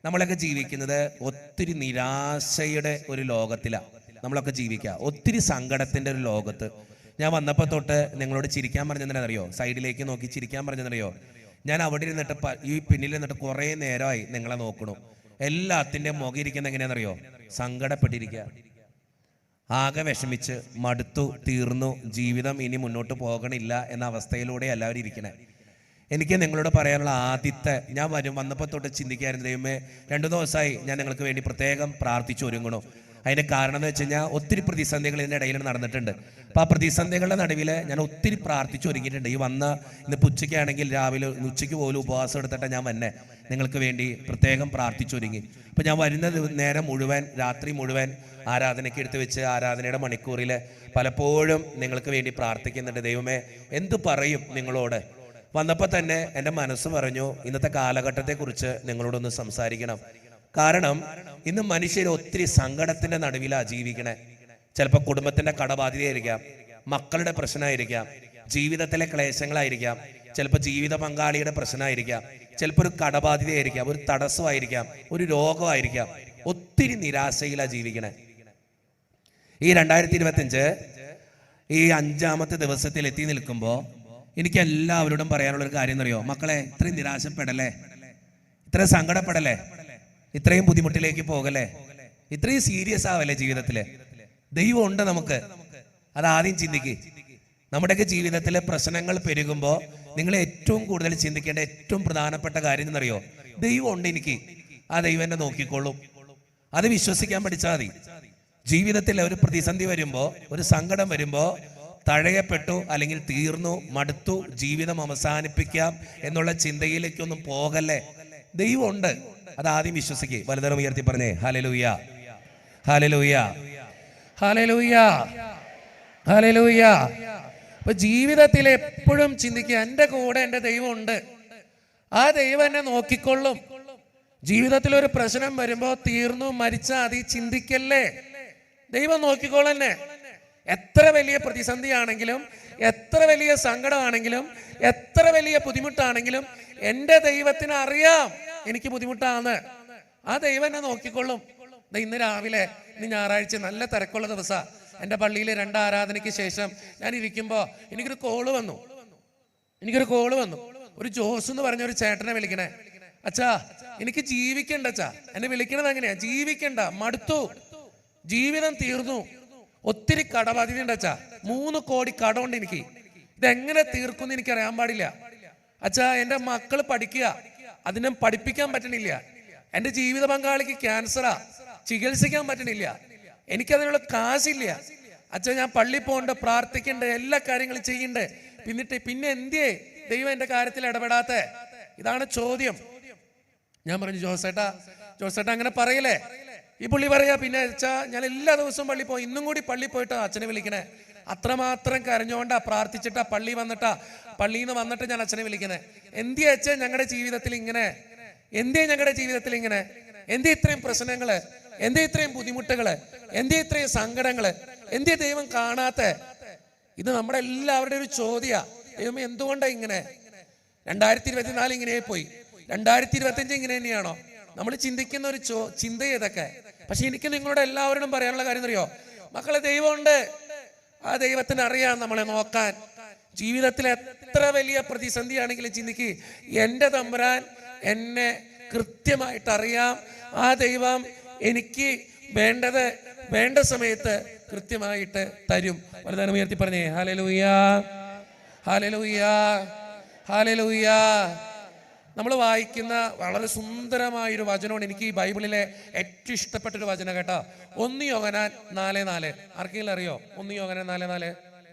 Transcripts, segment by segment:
നമ്മളൊക്കെ ജീവിക്കുന്നത് ഒത്തിരി നിരാശയുടെ ഒരു ലോകത്തിലാണ് നമ്മളൊക്കെ ജീവിക്കുക, ഒത്തിരി സങ്കടത്തിൻ്റെ ഒരു ലോകത്ത്. ഞാൻ വന്നപ്പോൾ തൊട്ട് നിങ്ങളോട് ചിരിക്കാൻ പറഞ്ഞതെന്നറിയോ? സൈഡിലേക്ക് നോക്കി ചിരിക്കാൻ പറഞ്ഞതെന്നറിയോ? ഞാൻ അവിടെ ഇരുന്നിട്ട് ഈ പിന്നിൽ നിന്നിട്ട് കുറേ നേരമായി നിങ്ങളെ നോക്കണു. എല്ലാത്തിൻ്റെ മുഖം ഇരിക്കുന്നത് എങ്ങനെയാണെന്നറിയോ? സങ്കടപ്പെട്ടിരിക്കുക, ആകെ വിഷമിച്ച് മടുത്തു, തീർന്നു, ജീവിതം ഇനി മുന്നോട്ട് പോകണില്ല എന്ന അവസ്ഥയിലൂടെ എല്ലാവരും ഇരിക്കണേ. എനിക്ക് നിങ്ങളോട് പറയാനുള്ള ആദ്യത്തെ, ഞാൻ വന്നപ്പോൾ തൊട്ട് ചിന്തിക്കായിരുന്നു, ദൈവമേ 2 ദിവസമായി ഞാൻ നിങ്ങൾക്ക് വേണ്ടി പ്രത്യേകം പ്രാർത്ഥിച്ചു ഒരുങ്ങണു. അതിൻ്റെ കാരണം എന്ന് വെച്ച് കഴിഞ്ഞാൽ ഒത്തിരി പ്രതിസന്ധികൾ ഇതിൻ്റെ ഇടയിൽ നടന്നിട്ടുണ്ട്. അപ്പോൾ ആ പ്രതിസന്ധികളുടെ നടുവിൽ ഞാൻ ഒത്തിരി പ്രാർത്ഥിച്ചു ഒരുങ്ങിയിട്ടുണ്ട്. ഇന്ന് ഉച്ചയ്ക്കാണെങ്കിൽ രാവിലെ ഉച്ചയ്ക്ക് പോലും ഉപവാസം എടുത്തിട്ട് ഞാൻ വന്നെ നിങ്ങൾക്ക് വേണ്ടി പ്രത്യേകം പ്രാർത്ഥിച്ചൊരുങ്ങി. അപ്പോൾ ഞാൻ വരുന്ന നേരം മുഴുവൻ, രാത്രി മുഴുവൻ ആരാധനയ്ക്ക് എടുത്തു വെച്ച് ആരാധനയുടെ മണിക്കൂറിൽ പലപ്പോഴും നിങ്ങൾക്ക് വേണ്ടി പ്രാർത്ഥിക്കുന്നുണ്ട്. ദൈവമേ, എന്തു പറയും നിങ്ങളോട്? വന്നപ്പോൾ തന്നെ എൻ്റെ മനസ്സ് പറഞ്ഞു, ഇന്നത്തെ കാലഘട്ടത്തെക്കുറിച്ച് നിങ്ങളോടൊന്ന് സംസാരിക്കണം. കാരണം ഇന്ന് മനുഷ്യർ ഒത്തിരി സങ്കടത്തിൻ്റെ നടുവിലാണ് ജീവിക്കണേ. ചിലപ്പോൾ കുടുംബത്തിൻ്റെ കടബാധ്യതയായിരിക്കാം, മക്കളുടെ പ്രശ്നമായിരിക്കാം, ജീവിതത്തിലെ ക്ലേശങ്ങളായിരിക്കാം, ചിലപ്പോൾ ജീവിത പങ്കാളിയുടെ പ്രശ്നമായിരിക്കാം, ചിലപ്പോൾ ഒരു കടബാധ്യതയായിരിക്കാം, ഒരു തടസ്സമായിരിക്കാം, ഒരു രോഗമായിരിക്കാം. ഒത്തിരി നിരാശയിലാണ് ജീവിക്കണേ. ഈ 2025 ഈ 5ാമത്തെ ദിവസത്തിൽ എത്തി നിൽക്കുമ്പോൾ എനിക്ക് എല്ലാവരോടും പറയാനുള്ളൊരു കാര്യം എന്നറിയോ? മക്കളെ, ഇത്രയും നിരാശപ്പെടല്ലേ, ഇത്രയും സങ്കടപ്പെടല്ലേ, ഇത്രയും ബുദ്ധിമുട്ടിലേക്ക് പോകല്ലേ, ഇത്രയും സീരിയസ് ആവല്ലേ ജീവിതത്തിൽ. ദൈവം ഉണ്ട് നമുക്ക്. അതാദ്യം ചിന്തിക്ക്. നമ്മുടെയൊക്കെ ജീവിതത്തിലെ പ്രശ്നങ്ങൾ പെരുകുമ്പോൾ നിങ്ങൾ ഏറ്റവും കൂടുതൽ ചിന്തിക്കേണ്ട ഏറ്റവും പ്രധാനപ്പെട്ട കാര്യം എന്നറിയോ? ദൈവം ഉണ്ട് എനിക്ക്, ആ ദൈവം എന്നെ നോക്കിക്കൊള്ളും. അത് വിശ്വസിക്കാൻ പഠിച്ചാൽ മതി. ജീവിതത്തിൽ ഒരു പ്രതിസന്ധി വരുമ്പോൾ, ഒരു സങ്കടം വരുമ്പോൾ തഴയപ്പെട്ടു അല്ലെങ്കിൽ തീർന്നു, മടുത്തു, ജീവിതം അവസാനിപ്പിക്കാം എന്നുള്ള ചിന്തയിലേക്കൊന്നും പോകല്ലേ. ദൈവം ഉണ്ട്, അതാദ്യം വിശ്വസിക്കുക. വലതുകരം ഉയർത്തി പറഞ്ഞേ ഹല്ലേലൂയ, ഹല്ലേലൂയ, ഹല്ലേലൂയ, ഹല്ലേലൂയ. അപ്പൊ ജീവിതത്തിൽ എപ്പോഴും ചിന്തിക്കുക, എൻ്റെ കൂടെ എൻ്റെ ദൈവം ഉണ്ട്, ആ ദൈവം എന്നെ നോക്കിക്കൊള്ളും. ജീവിതത്തിൽ ഒരു പ്രശ്നം വരുമ്പോൾ തീർന്നു, മരിച്ചാൽ അതി ചിന്തിക്കല്ലേ, ദൈവം നോക്കിക്കൊള്ളന്നെ. എത്ര വലിയ പ്രതിസന്ധിയാണെങ്കിലും, എത്ര വലിയ സങ്കടമാണെങ്കിലും, എത്ര വലിയ ബുദ്ധിമുട്ടാണെങ്കിലും എൻ്റെ ദൈവത്തിന് അറിയാം എനിക്ക് ബുദ്ധിമുട്ടാണ്. ആ ദൈവം എന്നെ നോക്കിക്കൊള്ളും. ഇന്ന് രാവിലെ, ഇന്ന് ഞായറാഴ്ച, നല്ല തിരക്കുള്ള ദിവസമാണ്. എൻ്റെ പള്ളിയിൽ 2 ആരാധനയ്ക്ക് ശേഷം ഞാൻ ഇരിക്കുമ്പോൾ എനിക്കൊരു കോള് വന്നു. ഒരു ജോസ് എന്ന് പറഞ്ഞ ഒരു ചേട്ടനെ വിളിക്കണേ. അച്ഛാ, എനിക്ക് ജീവിക്കണ്ട അച്ഛാ. എന്നെ വിളിക്കണത് എങ്ങനെയാ? ജീവിക്കണ്ട, മടുത്തു, ജീവിതം തീർന്നു, ഒത്തിരി കടബാധ്യത ഉണ്ട് അച്ഛാ, 3 കോടി കടമുണ്ട് എനിക്ക്, ഇതെങ്ങനെ തീർക്കുമെന്ന് എനിക്ക് അറിയാൻ പാടില്ല അച്ഛാ. എൻ്റെ മക്കൾ പഠിക്കുക, അതിനെ പഠിപ്പിക്കാൻ പറ്റണില്ല. എൻ്റെ ജീവിത പങ്കാളിക്ക് ക്യാൻസറാ, ചികിത്സിക്കാൻ പറ്റണില്ല, എനിക്കതിനുള്ള കാശില്ല അച്ഛാ. ഞാൻ പള്ളി പോകണ്ട, പ്രാർത്ഥിക്കണ്ട, എല്ലാ കാര്യങ്ങളും ചെയ്യണ്ടേ, പിന്നെ എന്തിയേ ദൈവം എൻ്റെ കാര്യത്തിൽ ഇടപെടാത്തെ? ഇതാണ് ചോദ്യം. ഞാൻ പറഞ്ഞു, ജോസേട്ടാ അങ്ങനെ പറയലേ. ഈ പുള്ളി പറയാ, പിന്നെ അച്ഛാ ഞാൻ എല്ലാ ദിവസവും പള്ളി പോയി, ഇന്നും കൂടി പള്ളി പോയിട്ടാ അച്ഛനെ വിളിക്കണേ. അത്രമാത്രം കരഞ്ഞോണ്ടാ, പ്രാർത്ഥിച്ചിട്ടാ, പള്ളിയിൽ നിന്ന് വന്നിട്ട് ഞാൻ അച്ഛനെ വിളിക്കണേ. എന്തിയാ അച്ഛൻ ഞങ്ങളുടെ ജീവിതത്തിൽ ഇങ്ങനെ? എന്തേ ഇത്രയും പ്രശ്നങ്ങള്? എന്തേ ഇത്രയും ബുദ്ധിമുട്ടുകള്? എന്തേ ഇത്രയും സങ്കടങ്ങള്? എന്തേ ദൈവം കാണാത്ത? ഇത് നമ്മുടെ എല്ലാവരുടെയും ഒരു ചോദ്യാ. ദൈവം എന്തുകൊണ്ടാ ഇങ്ങനെ? 2024 ഇങ്ങനെ പോയി, 2025 ഇങ്ങനെ തന്നെയാണോ? നമ്മൾ ചിന്തിക്കുന്ന ഒരു ചിന്ത ഇതൊക്കെ. പക്ഷെ എനിക്ക് നിങ്ങളോട് എല്ലാവരോടും പറയാനുള്ള കാര്യം അറിയോ? മക്കളെ, ദൈവമുണ്ട്, ആ ദൈവത്തിന് അറിയാം നമ്മളെ നോക്കാൻ. ജീവിതത്തിൽ എത്ര വലിയ പ്രതിസന്ധിയാണെങ്കിലും ചിന്തിക്ക്, എൻ്റെ തമ്പുരാൻ എന്നെ കൃത്യമായിട്ട് അറിയാം. ആ ദൈവം എനിക്ക് വേണ്ടത് വേണ്ട സമയത്ത് കൃത്യമായിട്ട് തരും. വലുതാനം ഉയർത്തി പറഞ്ഞേ ഹല്ലേലൂയ, ഹല്ലേലൂയ, ഹല്ലേലൂയ. നമ്മൾ വായിക്കുന്ന വളരെ സുന്ദരമായൊരു വചനമാണ്. എനിക്ക് ഈ ബൈബിളിലെ ഏറ്റവും ഇഷ്ടപ്പെട്ടൊരു വചനം കേട്ടോ. 1 യോഹന്നാൻ 4:4. ആർക്കെങ്കിലും അറിയോ? 1 യോഹന്നാൻ 4:4.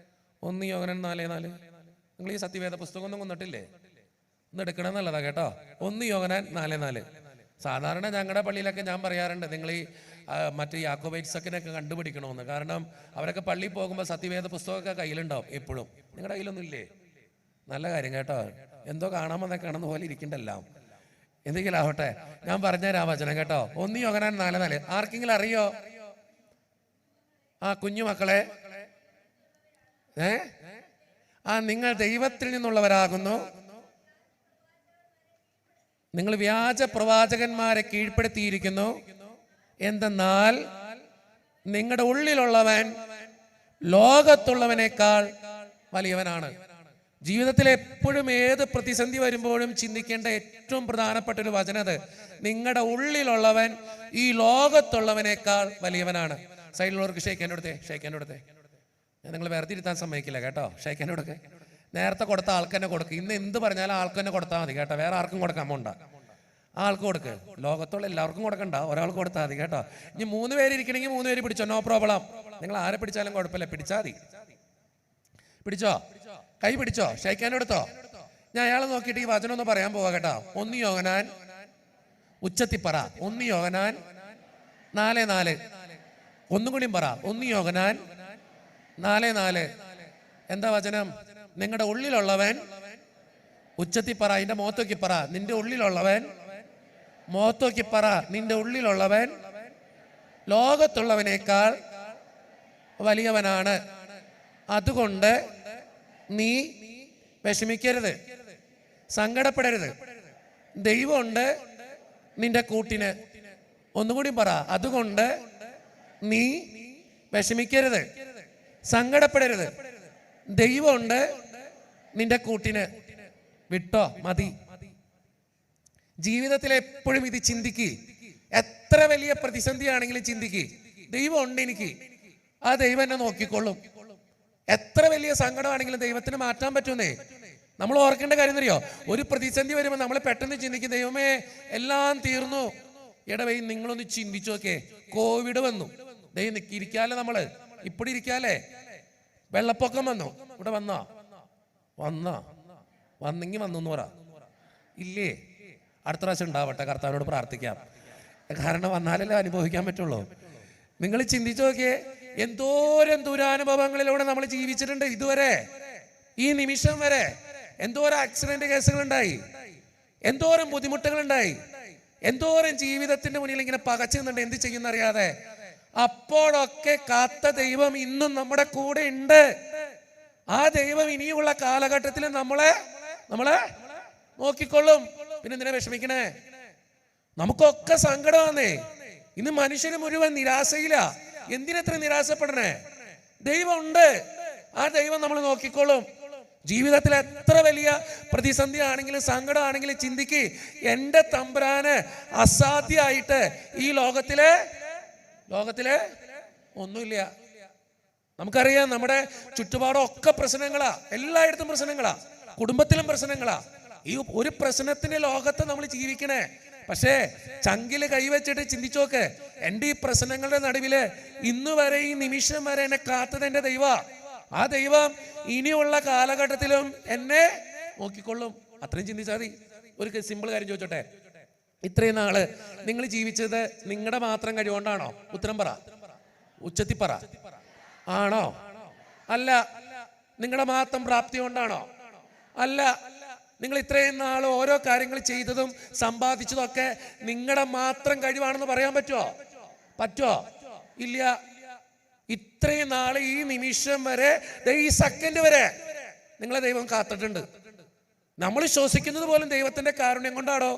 1 യോഹന്നാൻ 4:4. നിങ്ങൾ ഈ സത്യവേദ പുസ്തകം ഒന്നും കൊന്നിട്ടില്ലേ? ഒന്ന് എടുക്കണം എന്നുള്ളതാ കേട്ടോ. 1 യോഹന്നാൻ 4:4. സാധാരണ ഞങ്ങളുടെ പള്ളിയിലൊക്കെ ഞാൻ പറയാറുണ്ട്, നിങ്ങൾ ഈ മറ്റേ യാക്കോബൈറ്റ്സൊക്കെ കണ്ടുപിടിക്കണമെന്ന്. കാരണം അവരൊക്കെ പള്ളിയിൽ പോകുമ്പോൾ സത്യവേദ പുസ്തകമൊക്കെ കയ്യിലുണ്ടാവും എപ്പോഴും. നിങ്ങളുടെ കയ്യിലൊന്നും ഇല്ലേ? നല്ല കാര്യം കേട്ടോ. എന്തോ കാണാമെന്നൊക്കെ കാണുന്ന പോലെ ഇരിക്കണ്ടല്ലോ. എന്തെങ്കിലും ആവട്ടെ, ഞാൻ പറഞ്ഞുതരാം വചനം കേട്ടോ. 1 യോഹന്നാൻ 4:4. ആർക്കെങ്കിലും അറിയോ? ആ കുഞ്ഞുമക്കളെ, നിങ്ങൾ ദൈവത്തിൽ നിന്നുള്ളവരാകുന്നു, നിങ്ങൾ വ്യാജ പ്രവാചകന്മാരെ കീഴ്പ്പെടുത്തിയിരിക്കുന്നു. എന്തെന്നാൽ നിങ്ങളുടെ ഉള്ളിലുള്ളവൻ ലോകത്തുള്ളവനേക്കാൾ വലിയവനാണ്. ജീവിതത്തിൽ എപ്പോഴും ഏത് പ്രതിസന്ധി വരുമ്പോഴും ചിന്തിക്കേണ്ട ഏറ്റവും പ്രധാനപ്പെട്ട ഒരു വചനത്, നിങ്ങളുടെ ഉള്ളിലുള്ളവൻ ഈ ലോകത്തുള്ളവനേക്കാൾ വലിയവനാണ്. സൈഡിലുള്ളവർക്ക് ഷെയ്ക്കാൻ്റെ അടുത്തേ ഞാൻ നിങ്ങൾ വെറുതെ ഇരുത്താൻ സമ്മതിക്കില്ല കേട്ടോ. ഷെയ്ക്കാൻ്റെ കൊടുക്കേ, നേരത്തെ കൊടുത്ത ആൾക്ക് തന്നെ കൊടുക്കുക. ഇന്ന് എന്ത് പറഞ്ഞാലും ആൾക്ക് തന്നെ കൊടുത്താൽ മതി കേട്ടോ. വേറെ ആർക്കും കൊടുക്കാൻ പോണ്ട, ആൾക്ക് കൊടുക്ക്. ലോകത്തുള്ള എല്ലാവർക്കും കൊടുക്കണ്ട, ഒരാൾക്ക് കൊടുത്താൽ മതി കേട്ടോ. ഇനി 3 പേര് ഇരിക്കണമെങ്കിൽ 3 പേര് പിടിച്ചോ, നോ പ്രോബ്ലം. നിങ്ങൾ ആരെ പിടിച്ചാലും കുഴപ്പമില്ല, പിടിച്ചാൽ മതി. പിടിച്ചോ, കൈ പിടിച്ചോ, ഷെയ്ക്കാൻ്റെ എടുത്തോ. ഞാൻ അയാളെ നോക്കിയിട്ട് ഈ വചനം ഒന്ന് പറയാൻ പോവാ കേട്ടോ. 1 യോഹന്നാൻ, ഉച്ചത്തിപ്പറ, 1 യോഹന്നാൻ 4:4. ഒന്നും കൂടിയും പറ, 1 യോഹന്നാൻ 4:4. എന്താ വചനം? നിങ്ങളുടെ ഉള്ളിലുള്ളവൻ, ഉച്ചത്തിപ്പറ, അതിന്റെ മുഖത്തോക്കി പറ, നിന്റെ ഉള്ളിലുള്ളവൻ, മുഖത്തോക്കി പറ, നിന്റെ ഉള്ളിലുള്ളവൻ ലോകത്തുള്ളവനേക്കാൾ വലിയവനാണ്. അതുകൊണ്ട് നീ വിഷമിക്കരുത്, സങ്കടപ്പെടരുത്. ദൈവമുണ്ട് നിന്റെ കൂട്ടിന്. ഒന്നുകൂടി പറ, അതുകൊണ്ട് നീ വിഷമിക്കരുത്, സങ്കടപ്പെടരുത്. ദൈവമുണ്ട് നിന്റെ കൂട്ടിന്. വിട്ടോ, മതി. ജീവിതത്തിൽ എപ്പോഴും ഇത് ചിന്തിക്ക്. എത്ര വലിയ പ്രതിസന്ധിയാണെങ്കിലും ചിന്തിക്ക്, ദൈവം ഉണ്ട് എനിക്ക്, ആ ദൈവം എന്നെ നോക്കിക്കൊള്ളും. എത്ര വലിയ സങ്കടമാണെങ്കിലും ദൈവത്തിന് മാറ്റാൻ പറ്റുന്നേ. നമ്മൾ ഓർക്കേണ്ട കാര്യം അറിയോ? ഒരു പ്രതിസന്ധി വരുമ്പോൾ നമ്മൾ പെട്ടെന്ന് ചിന്തിക്കും, ദൈവമേ എല്ലാം തീർന്നു. ഇടവേ നിങ്ങളൊന്ന് ചിന്തിച്ചു നോക്കേ, കോവിഡ് വന്നു, ദൈവം ഇരിക്കാല്ലേ, നമ്മള് ഇപ്പടി ഇരിക്കാല്ലേ. വെള്ളപ്പൊക്കം വന്നു, ഇവിടെ വന്നെങ്കിൽ വന്നു എന്ന് പറ. ഇല്ലേ, അടുത്ത പ്രാവശ്യം ഉണ്ടാവട്ടെ, കർത്താവിനോട് പ്രാർത്ഥിക്കാം. കാരണം വന്നാലല്ലേ അനുഭവിക്കാൻ പറ്റുള്ളൂ. നിങ്ങൾ ചിന്തിച്ചു നോക്കിയേ, എന്തോരം ദുരാനുഭവങ്ങളിലൂടെ നമ്മൾ ജീവിച്ചിട്ടുണ്ട് ഇതുവരെ. ഈ നിമിഷം വരെ എന്തോരം ആക്സിഡന്റ് കേസുകളുണ്ടായി, എന്തോരം ബുദ്ധിമുട്ടുകളുണ്ടായി, എന്തോരം ജീവിതത്തിന്റെ മുന്നിൽ ഇങ്ങനെ പകച്ചു നിന്നുണ്ട്, എന്ത് ചെയ്യുന്നറിയാതെ. അപ്പോഴൊക്കെ കാത്ത ദൈവം ഇന്നും നമ്മുടെ കൂടെ ഉണ്ട്. ആ ദൈവം ഇനിയുള്ള കാലഘട്ടത്തിൽ നമ്മളെ നോക്കിക്കൊള്ളും. പിന്നെ എന്തിനാ വിഷമിക്കണേ? നമുക്കൊക്കെ സങ്കടമാന്നേ. ഇന്ന് മനുഷ്യന് മുഴുവൻ നിരാശയില്ല. എന്തിനെത്ര നിരാശപ്പെടണേ? ദൈവം ഉണ്ട്, ആ ദൈവം നമ്മൾ നോക്കിക്കൊള്ളും. ജീവിതത്തിൽ എത്ര വലിയ പ്രതിസന്ധി ആണെങ്കിലും സങ്കടമാണെങ്കിലും ചിന്തിക്ക്, എൻ്റെ തമ്പുരാന് അസാധ്യമായിട്ട് ഈ ലോകത്തിലെ ഒന്നുമില്ല. നമുക്കറിയാം, നമ്മുടെ ചുറ്റുപാടൊക്കെ പ്രശ്നങ്ങളാ, എല്ലായിടത്തും പ്രശ്നങ്ങളാ, കുടുംബത്തിലും പ്രശ്നങ്ങളാ. ഈ ഒരു പ്രശ്നത്തിന്റെ ലോകത്ത് നമ്മൾ ജീവിക്കണേ. പക്ഷേ ചങ്കില് കൈവച്ചിട്ട് ചിന്തിച്ചു നോക്ക്, എൻ്റെ ഈ പ്രശ്നങ്ങളുടെ നടുവില് ഇന്ന് വരെ, ഈ നിമിഷം വരെ എന്നെ കാത്തത് എൻ്റെ ദൈവ. ആ ദൈവം ഇനിയുള്ള കാലഘട്ടത്തിലും എന്നെ നോക്കിക്കൊള്ളും. അത്രയും ചിന്തിച്ചാൽ മതി. ഒരു സിമ്പിൾ കാര്യം ചോദിച്ചോട്ടെ, ഇത്രയും നാള് നിങ്ങൾ ജീവിച്ചത് നിങ്ങളുടെ മാത്രം കഴിവുകൊണ്ടാണോ? ഉത്തരം പറ, ഉച്ചത്തി പറ. ആണോ? അല്ല. നിങ്ങളുടെ മാത്രം പ്രാപ്തി കൊണ്ടാണോ? അല്ല. നിങ്ങൾ ഇത്രയും നാൾ ഓരോ കാര്യങ്ങൾ ചെയ്തതും സമ്പാദിച്ചതും ഒക്കെ നിങ്ങളുടെ മാത്രം കഴിവാണെന്ന് പറയാൻ പറ്റുമോ? ഇല്ല. ഇത്രയും നാള്, ഈ നിമിഷം വരെ, ഈ സെക്കൻഡ് വരെ നിങ്ങളെ ദൈവം കാത്തിട്ടുണ്ട്. നമ്മൾ ശ്വസിക്കുന്നത് പോലും ദൈവത്തിന്റെ കാരുണ്യം കൊണ്ടാണോ?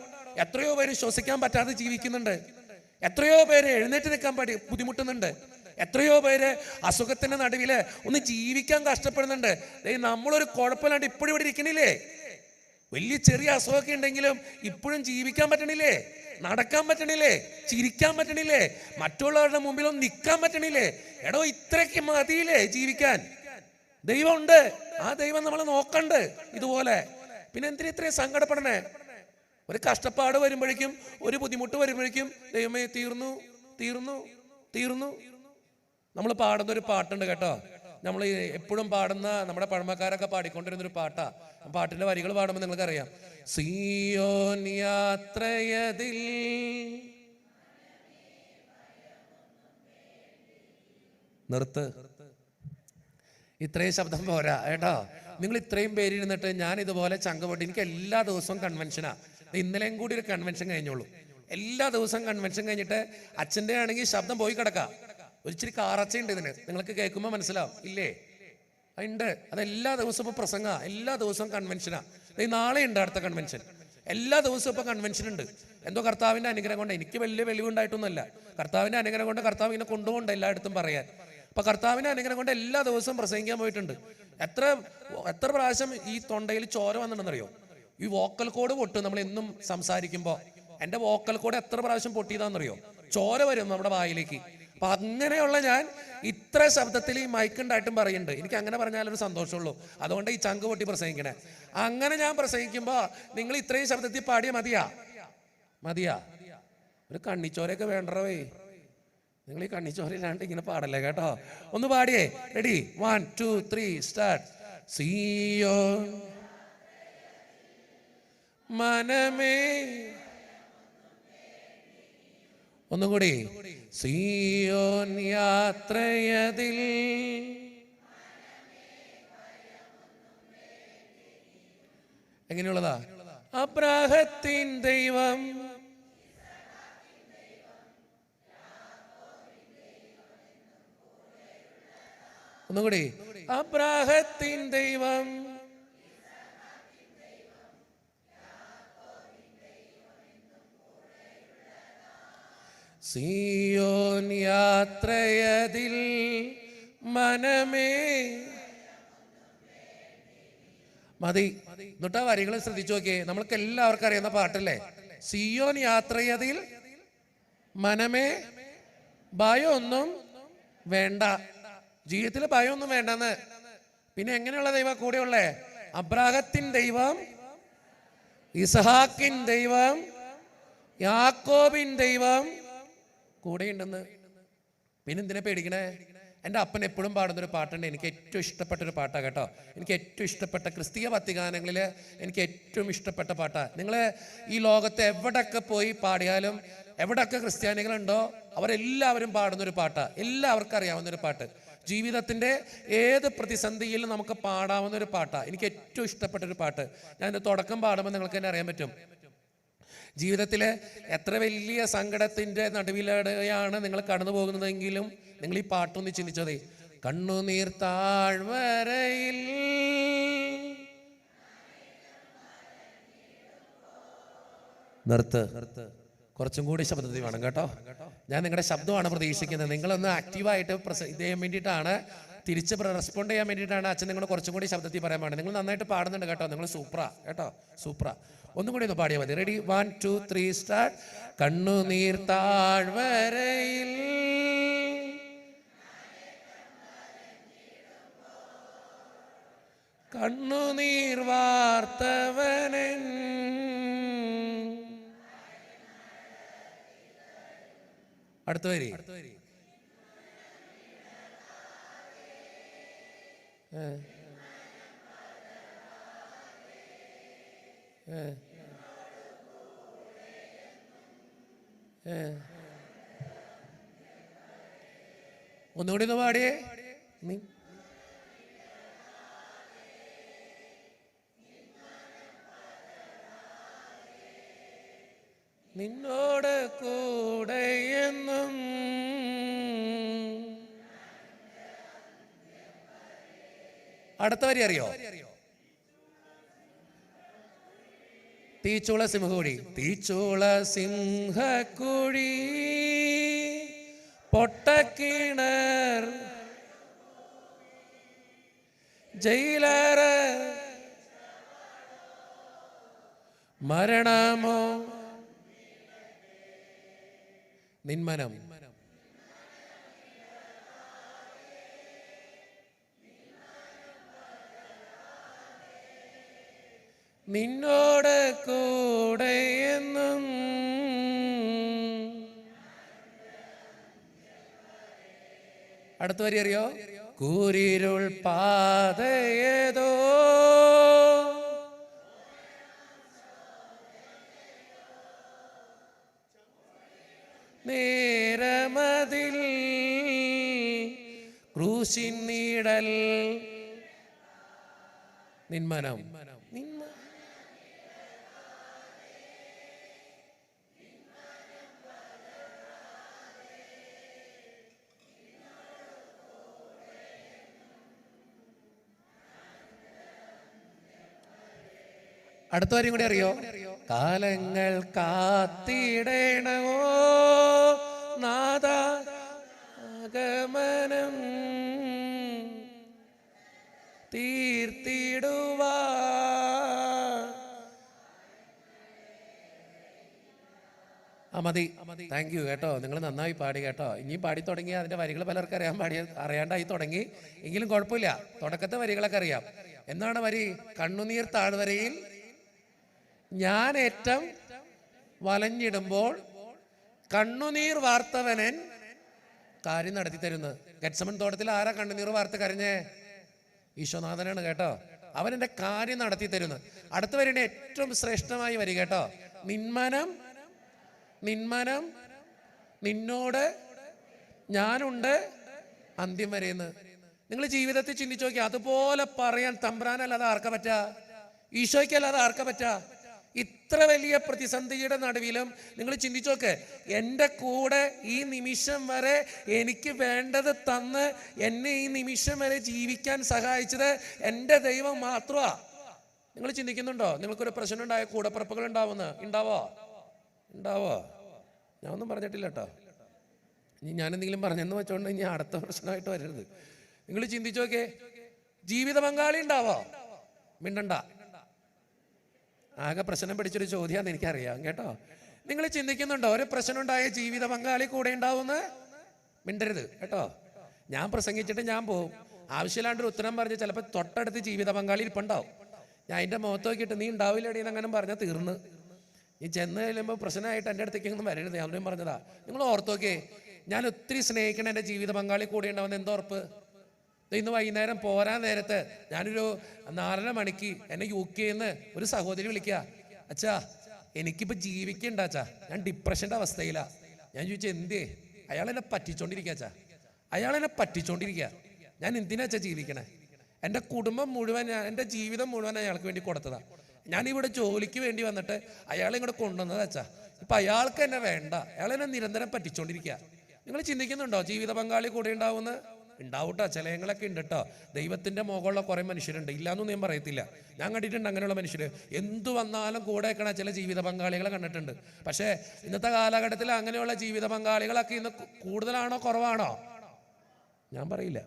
എത്രയോ പേര് ശ്വസിക്കാൻ പറ്റാതെ ജീവിക്കുന്നുണ്ട്, എത്രയോ പേര് എഴുന്നേറ്റ് നിൽക്കാൻ ബുദ്ധിമുട്ടുന്നുണ്ട്, എത്രയോ പേര് അസുഖത്തിന്റെ നടുവില് ഒന്ന് ജീവിക്കാൻ കഷ്ടപ്പെടുന്നുണ്ട്. നമ്മളൊരു കുഴപ്പമില്ലാണ്ട് ഇപ്പോഴും ഇവിടെ ഇരിക്കണില്ലേ? വലിയ ചെറിയ അസുഖമൊക്കെ ഉണ്ടെങ്കിലും ഇപ്പോഴും ജീവിക്കാൻ പറ്റണില്ലേ? നടക്കാൻ പറ്റണില്ലേ? ചിരിക്കാൻ പറ്റണില്ലേ? മറ്റുള്ളവരുടെ മുമ്പിലൊന്നും നിൽക്കാൻ പറ്റണില്ലേ? എടോ, ഇത്രയ്ക്ക് മതിയില്ലേ ജീവിക്കാൻ? ദൈവം ഉണ്ട്, ആ ദൈവം നമ്മളെ നോക്കണ്ട് ഇതുപോലെ. പിന്നെ എന്തിനാ ഇത്രയും സങ്കടപ്പെടണേ? ഒരു കഷ്ടപ്പാട് വരുമ്പോഴേക്കും, ഒരു ബുദ്ധിമുട്ട് വരുമ്പോഴേക്കും ദൈവമേ തീർന്നു തീർന്നു തീർന്നു. നമ്മൾ പാടുന്നൊരു പാട്ടുണ്ട് കേട്ടോ, നമ്മൾ എപ്പോഴും പാടുന്ന, നമ്മുടെ പഴമക്കാരൊക്കെ പാടിക്കൊണ്ടിരുന്നൊരു പാട്ടാ. പാട്ടിന്റെ വരികൾ പാടുമ്പോൾ നിങ്ങൾക്കറിയാം. സിയോൻ യാത്രയതിൽ നിർത്ത്, ഇത്രയും ശബ്ദം പോരാ കേട്ടോ. നിങ്ങൾ ഇത്രയും പേരിരുന്നിട്ട് ഞാൻ ഇതുപോലെ ചങ്കപൊട്ടി, എനിക്ക് എല്ലാ ദിവസവും കൺവെൻഷനാ. ഇന്നലെയും കൂടി ഒരു കൺവെൻഷൻ കഴിഞ്ഞോളൂ. എല്ലാ ദിവസവും കൺവെൻഷൻ കഴിഞ്ഞിട്ട് അച്ഛൻ്റെ ആണെങ്കിൽ ശബ്ദം പോയി കിടക്കാം. ഒരിച്ചിരി കാറച്ചയുണ്ട് ഇതിന്, നിങ്ങൾക്ക് കേൾക്കുമ്പോൾ മനസ്സിലാവും ഇല്ലേ? ഉണ്ട്. അതെല്ലാ ദിവസവും പ്രസംഗ, എല്ലാ ദിവസവും കൺവെൻഷനാ. നാളെ ഉണ്ട് അടുത്ത കൺവെൻഷൻ. എല്ലാ ദിവസവും ഇപ്പോൾ കൺവെൻഷൻ ഉണ്ട്. എന്തോ കർത്താവിൻ്റെ അനുഗ്രഹം കൊണ്ട്, എനിക്ക് വലിയ വെളിവുണ്ടായിട്ടൊന്നുമല്ല, കർത്താവിൻ്റെ അനുഗ്രഹം കൊണ്ട് കർത്താവ് ഇങ്ങനെ കൊണ്ടുപോകണ്ട എല്ലായിടത്തും പറയാൻ. അപ്പോൾ കർത്താവിൻ്റെ അനുഗ്രഹം കൊണ്ട് എല്ലാ ദിവസവും പ്രസംഗിക്കാൻ പോയിട്ടുണ്ട്. എത്ര പ്രാവശ്യം ഈ തൊണ്ടയിൽ ചോര വന്നിട്ടുണ്ടെന്നറിയോ? ഈ വോക്കൽ കോഡ് പൊട്ടും നമ്മൾ എന്നും സംസാരിക്കുമ്പോൾ. എൻ്റെ വോക്കൽ കോഡ് എത്ര പ്രാവശ്യം പൊട്ടിയതാണെന്നറിയോ? ചോര വരും നമ്മുടെ വായിലേക്ക്. അപ്പം അങ്ങനെയുള്ള ഞാൻ ഇത്ര ശബ്ദത്തിൽ ഈ മൈക്കുണ്ടായിട്ടും പറയുന്നുണ്ട്. എനിക്ക് അങ്ങനെ പറഞ്ഞാലൊരു സന്തോഷമുള്ളൂ. അതുകൊണ്ട് ഈ ചങ്ക് പൊട്ടി പ്രസംഗിക്കണേ. അങ്ങനെ ഞാൻ പ്രസംഗിക്കുമ്പോൾ നിങ്ങൾ ഇത്രയും ശബ്ദത്തിൽ പാടിയ മതിയാ? ഒരു കണ്ണിച്ചോരയൊക്കെ വേണ്ടവേ. നിങ്ങൾ ഈ കണ്ണിച്ചോരയില്ലാണ്ട് ഇങ്ങനെ പാടല്ലേ കേട്ടോ. ഒന്ന് പാടിയേ. Ready, 1 2 3 start. സിയോൻ മനമേ, ഒന്നും കൂടി. സിയോൻ യാത്രയതിൽ എങ്ങനെയുള്ളതാ? അബ്രാഹത്തിൻ ദൈവം, ഒന്നും കൂടി. അബ്രാഹത്തിൻ ദൈവം, സിയോൻ യാത്രയതിൽ മനമേ. മതി. എന്നിട്ട് ആ വരികൾ ശ്രദ്ധിച്ചു നോക്കിയേ. നമ്മൾക്ക് എല്ലാവർക്കും അറിയുന്ന പാട്ടല്ലേ? സിയോൻ യാത്രയതിൽ മനമേ, ഭയമൊന്നും വേണ്ട. ജീവിതത്തിൽ ഭയമൊന്നും വേണ്ടെന്ന്. പിന്നെ എങ്ങനെയുള്ള ദൈവം കൂടെയുള്ളേ? അബ്രാഹത്തിൻ ദൈവം, ഇസ്ഹാക്കിൻ ദൈവം, യാക്കോബിൻ ദൈവം കൂടെയുണ്ടെന്ന്. പിന്നെ എന്തിനാ പേടിക്കണേ? എൻ്റെ അപ്പൻ എപ്പോഴും പാടുന്നൊരു പാട്ടുണ്ട്. എനിക്ക് ഏറ്റവും ഇഷ്ടപ്പെട്ടൊരു പാട്ടാണ് കേട്ടോ. എനിക്ക് ഏറ്റവും ഇഷ്ടപ്പെട്ട ക്രിസ്തീയ ഭക്തിഗാനങ്ങളിൽ എനിക്ക് ഏറ്റവും ഇഷ്ടപ്പെട്ട പാട്ടാണ്. നിങ്ങൾ ഈ ലോകത്ത് എവിടെയൊക്കെ പോയി പാടിയാലും, എവിടെയൊക്കെ ക്രിസ്ത്യാനികളുണ്ടോ അവരെല്ലാവരും പാടുന്നൊരു പാട്ടാണ്. എല്ലാവർക്കും അറിയാവുന്നൊരു പാട്ട്. ജീവിതത്തിൻ്റെ ഏത് പ്രതിസന്ധിയിലും നമുക്ക് പാടാവുന്നൊരു പാട്ടാണ്. എനിക്ക് ഏറ്റവും ഇഷ്ടപ്പെട്ടൊരു പാട്ട്. ഞാൻ എൻ്റെ തുടക്കം പാടുമ്പോൾ നിങ്ങൾക്ക് തന്നെ അറിയാൻ പറ്റും. ജീവിതത്തിലെ എത്ര വലിയ സങ്കടത്തിൻ്റെ നടുവിലൂടെയാണ് നിങ്ങൾ കടന്നു പോകുന്നതെങ്കിലും നിങ്ങൾ ഈ പാട്ടൊന്ന് ചിന്തിച്ചതേ. കണ്ണുനീർ താഴ്വരയിൽ നിർത്ത്. കുറച്ചും കൂടി ശബ്ദത്തിൽ വേണം കേട്ടോ. ഞാൻ നിങ്ങളുടെ ശബ്ദമാണ് പ്രതീക്ഷിക്കുന്നത്. നിങ്ങളൊന്ന് ആക്റ്റീവായിട്ട് ഇത് ചെയ്യാൻ വേണ്ടിയിട്ടാണ്, തിരിച്ച് റെസ്പോണ്ട് ചെയ്യാൻ വേണ്ടിയിട്ടാണ് അച്ഛൻ നിങ്ങൾ കുറച്ചും കൂടി ശബ്ദത്തിൽ പറയാൻ വേണ്ടി. നിങ്ങൾ നന്നായിട്ട് പാടുന്നുണ്ട് കേട്ടോ. നിങ്ങൾ സൂപ്പറാ കേട്ടോ, സൂപ്പറാ. ഒന്നും കൂടി ഒന്ന് പാടിയാൽ മതി. Ready, 1 2 3 start. കണ്ണുനീർ താഴ്വരയിൽ കണ്ണുനീർ വാർത്തവനൻ, അടുത്ത വരി. ഒന്നുകൂടി ഒന്ന് പാടിയേ. നിന്നോട് കൂടെയെന്നും അടുത്ത വരി അറിയോ? തീച്ചൂള സിംഹക്കുഴി. തീച്ചൂള സിംഹക്കുഴി പൊട്ടക്കിണർ ജയിലറ മരണമോ നിന്മനം. നിന്നോട് കൂടെയെന്നും അടുത്ത വരി അറിയോ? കൂരിരുൾ പാതയേതോ നേരമതിൽ ക്രൂശിൻ നീടൽ നിന്മനം. അടുത്ത കാര്യം കൂടി അറിയോ? കാലങ്ങൾ കാത്തിടണോ നാദ ആഗമനം തീർത്തിടുവാ. മതി, താങ്ക് യു കേട്ടോ. നിങ്ങൾ നന്നായി പാടി കേട്ടോ. ഇനിയും പാടി തുടങ്ങി അതിൻ്റെ വരികൾ പലർക്കും അറിയാണ്ടായി തുടങ്ങി. എങ്കിലും കുഴപ്പമില്ല, തുടക്കത്തെ വരികളൊക്കെ അറിയാം. എന്താണ് വരി? കണ്ണുനീർ താഴ്വരയിൽ ഞാൻ ഏറ്റം വലഞ്ഞിടുമ്പോൾ കണ്ണുനീർ വാർത്തവനൻ കാര്യം നടത്തി തരുന്നു. ഗെത്സമൻ തോട്ടത്തിൽ ആരാ കണ്ണുനീർ വാർത്ത കരഞ്ഞേ? ഈശോനാഥനാണ് കേട്ടോ. അവൻ എൻ്റെ കാര്യം നടത്തി തരുന്നു. അടുത്ത വരിയുടെ ഏറ്റവും ശ്രേഷ്ഠമായി വരി കേട്ടോ. നിന്മനം നിന്നോട് ഞാനുണ്ട് അന്ത്യം വരെയെന്ന്. നിങ്ങൾ ജീവിതത്തിൽ ചിന്തിച്ചു നോക്കി. അതുപോലെ പറയാൻ തമ്പ്രാനല്ലാതെ ആർക്ക പറ്റാ? ഈശോയ്ക്കല്ലാതെ ആർക്ക പറ്റാ? ഇത്ര വലിയ പ്രതിസന്ധിയുടെ നടുവിലും നിങ്ങൾ ചിന്തിച്ചു നോക്ക്. എൻ്റെ കൂടെ ഈ നിമിഷം വരെ എനിക്ക് വേണ്ടത് തന്ന് എന്നെ ഈ നിമിഷം വരെ ജീവിക്കാൻ സഹായിച്ചത് എൻ്റെ ദൈവം മാത്രമാ. നിങ്ങൾ ചിന്തിക്കുന്നുണ്ടോ? നിങ്ങൾക്കൊരു പ്രശ്നം ഉണ്ടായ കൂടപ്പിറപ്പുകൾ ഉണ്ടാവോ? ഞാൻ ഒന്നും പറഞ്ഞിട്ടില്ല കേട്ടോ. ഇനി ഞാനെന്തെങ്കിലും പറഞ്ഞെന്ന് വെച്ചോണ്ട് ഇനി അടുത്ത പ്രശ്നമായിട്ട് വരരുത്. നിങ്ങൾ ചിന്തിച്ചു നോക്കേ, ജീവിത പങ്കാളി ഉണ്ടാവോ? മിണ്ടണ്ട. ആകെ പ്രശ്നം പിടിച്ചൊരു ചോദ്യമാണെന്ന് എനിക്കറിയാം കേട്ടോ. നിങ്ങൾ ചിന്തിക്കുന്നുണ്ടോ ഒരു പ്രശ്നം ഉണ്ടായ ജീവിത പങ്കാളി കൂടെ ഉണ്ടാവുമെന്ന്? മിണ്ടരുത് കേട്ടോ. ഞാൻ പ്രസംഗിച്ചിട്ട് ഞാൻ പോവും. ആവശ്യമില്ലാണ്ടൊരു ഉത്തരം പറഞ്ഞ് ചിലപ്പോൾ തൊട്ടടുത്ത് ജീവിത പങ്കാളി ഇരിപ്പുണ്ടാവും. ഞാൻ അതിൻ്റെ മുഖത്ത് നോക്കിയിട്ട് നീ ഉണ്ടാവില്ലടി എന്നങ്ങനെ പറഞ്ഞാൽ തീർന്ന്. നീ ചെന്ന് കഴിയുമ്പോൾ പ്രശ്നമായിട്ട് എൻ്റെ അടുത്തേക്കൊന്നും വരരുത്. ഞാൻ പറഞ്ഞതാ. നിങ്ങൾ ഓർത്തോക്കേ, ഞാൻ ഒത്തിരി സ്നേഹിക്കണം എൻ്റെ ജീവിത പങ്കാളി കൂടെ ഉണ്ടാവുന്ന എന്താ ഉറപ്പ്? ഇന്ന് വൈകുന്നേരം പോരാൻ നേരത്ത് ഞാനൊരു 4:30 മണിക്ക് എന്നെ UK നിന്ന് ഒരു സഹോദരി വിളിക്കുക. അച്ഛാ എനിക്കിപ്പോൾ ജീവിക്കണ്ട അച്ഛാ, ഞാൻ ഡിപ്രഷൻ്റെ അവസ്ഥയിലാണ്. ഞാൻ ചോദിച്ചാൽ എന്തേ? അയാളെന്നെ പറ്റിച്ചോണ്ടിരിക്കുക. ഞാൻ എന്തിനാച്ചാ ജീവിക്കണേ? എൻ്റെ കുടുംബം മുഴുവൻ, എൻ്റെ ജീവിതം മുഴുവൻ അയാൾക്ക് വേണ്ടി കൊടുത്തതാണ്. ഞാനിവിടെ ജോലിക്ക് വേണ്ടി വന്നിട്ട് അയാളെ ഇങ്ങോട്ട് കൊണ്ടുവന്നത് അച്ഛാ. ഇപ്പം അയാൾക്ക് എന്നെ വേണ്ട, അയാളെന്നെ നിരന്തരം പറ്റിച്ചോണ്ടിരിക്കുക. നിങ്ങൾ ചിന്തിക്കുന്നുണ്ടോ ജീവിത പങ്കാളി കൂടെ ഉണ്ടാവുമെന്ന്? ഉണ്ടാവട്ടോ, ചിലയങ്ങളൊക്കെ ഉണ്ട് കേട്ടോ. ദൈവത്തിൻ്റെ മുകളിലുള്ള കുറേ മനുഷ്യരുണ്ട്, ഇല്ലാന്നൊന്നും ഞാൻ പറയത്തില്ല. ഞാൻ കണ്ടിട്ടുണ്ട് അങ്ങനെയുള്ള മനുഷ്യർ. എന്തു വന്നാലും കൂടെ വെക്കണ ചില ജീവിത പങ്കാളികളെ കണ്ടിട്ടുണ്ട്. പക്ഷേ ഇന്നത്തെ കാലഘട്ടത്തിൽ അങ്ങനെയുള്ള ജീവിത പങ്കാളികളൊക്കെ ഇന്ന് കൂടുതലാണോ കുറവാണോ? ഞാൻ പറയില്ല.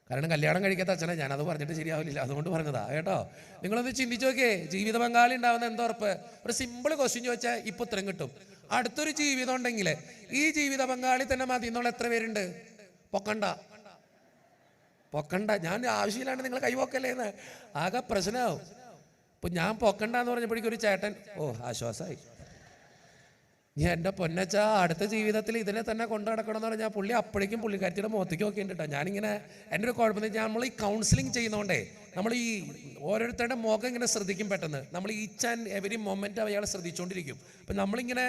കാരണം കല്യാണം കഴിക്കാത്ത അച്ഛനെ ഞാനത് പറഞ്ഞിട്ട് ശരിയാവില്ല, അതുകൊണ്ട് പറഞ്ഞതാ കേട്ടോ. നിങ്ങളൊന്ന് ചിന്തിച്ചു നോക്കേ, ജീവിത പങ്കാളി ഉണ്ടാവുന്ന എന്താ ഉറപ്പ്? ഒരു സിമ്പിൾ ക്വസ്റ്റ്യൻ ചോദിച്ചാൽ ഇപ്പം ഉത്തരം കിട്ടും. അടുത്തൊരു ജീവിതം ഉണ്ടെങ്കിൽ ഈ ജീവിത പങ്കാളി തന്നെ മതി എന്നുള്ള എത്ര പേരുണ്ട്? പൊക്കണ്ട. ഞാൻ ആവശ്യമില്ലാണ്ട് നിങ്ങൾ കൈവോക്കല്ലേന്ന് ആകെ പ്രശ്നമാവും. ഇപ്പം ഞാൻ പൊക്കണ്ടെന്ന് പറഞ്ഞപ്പോഴേക്കും ഒരു ചേട്ടൻ ആശ്വാസമായി. ഞാൻ എൻ്റെ പൊന്നച്ച അടുത്ത ജീവിതത്തിൽ ഇതിനെ തന്നെ കൊണ്ടു നടക്കണമെന്ന് പറഞ്ഞാൽ അപ്പോഴേക്കും പുള്ളിക്കാരത്തിയുടെ മുഖത്തേക്ക് നോക്കിയിട്ട് കേട്ടോ. ഞാനിങ്ങനെ എൻ്റെ ഒരു കുഴപ്പം നമ്മൾ ഈ കൗൺസിലിംഗ് ചെയ്യുന്നതുകൊണ്ടേ നമ്മൾ ഈ ഓരോരുത്തരുടെ മുഖം ഇങ്ങനെ ശ്രദ്ധിക്കും പെട്ടെന്ന്. നമ്മൾ ഈച്ച് ആൻഡ് എവരി മൊമെൻറ്റ് അയാളെ ശ്രദ്ധിച്ചുകൊണ്ടിരിക്കും. അപ്പം നമ്മളിങ്ങനെ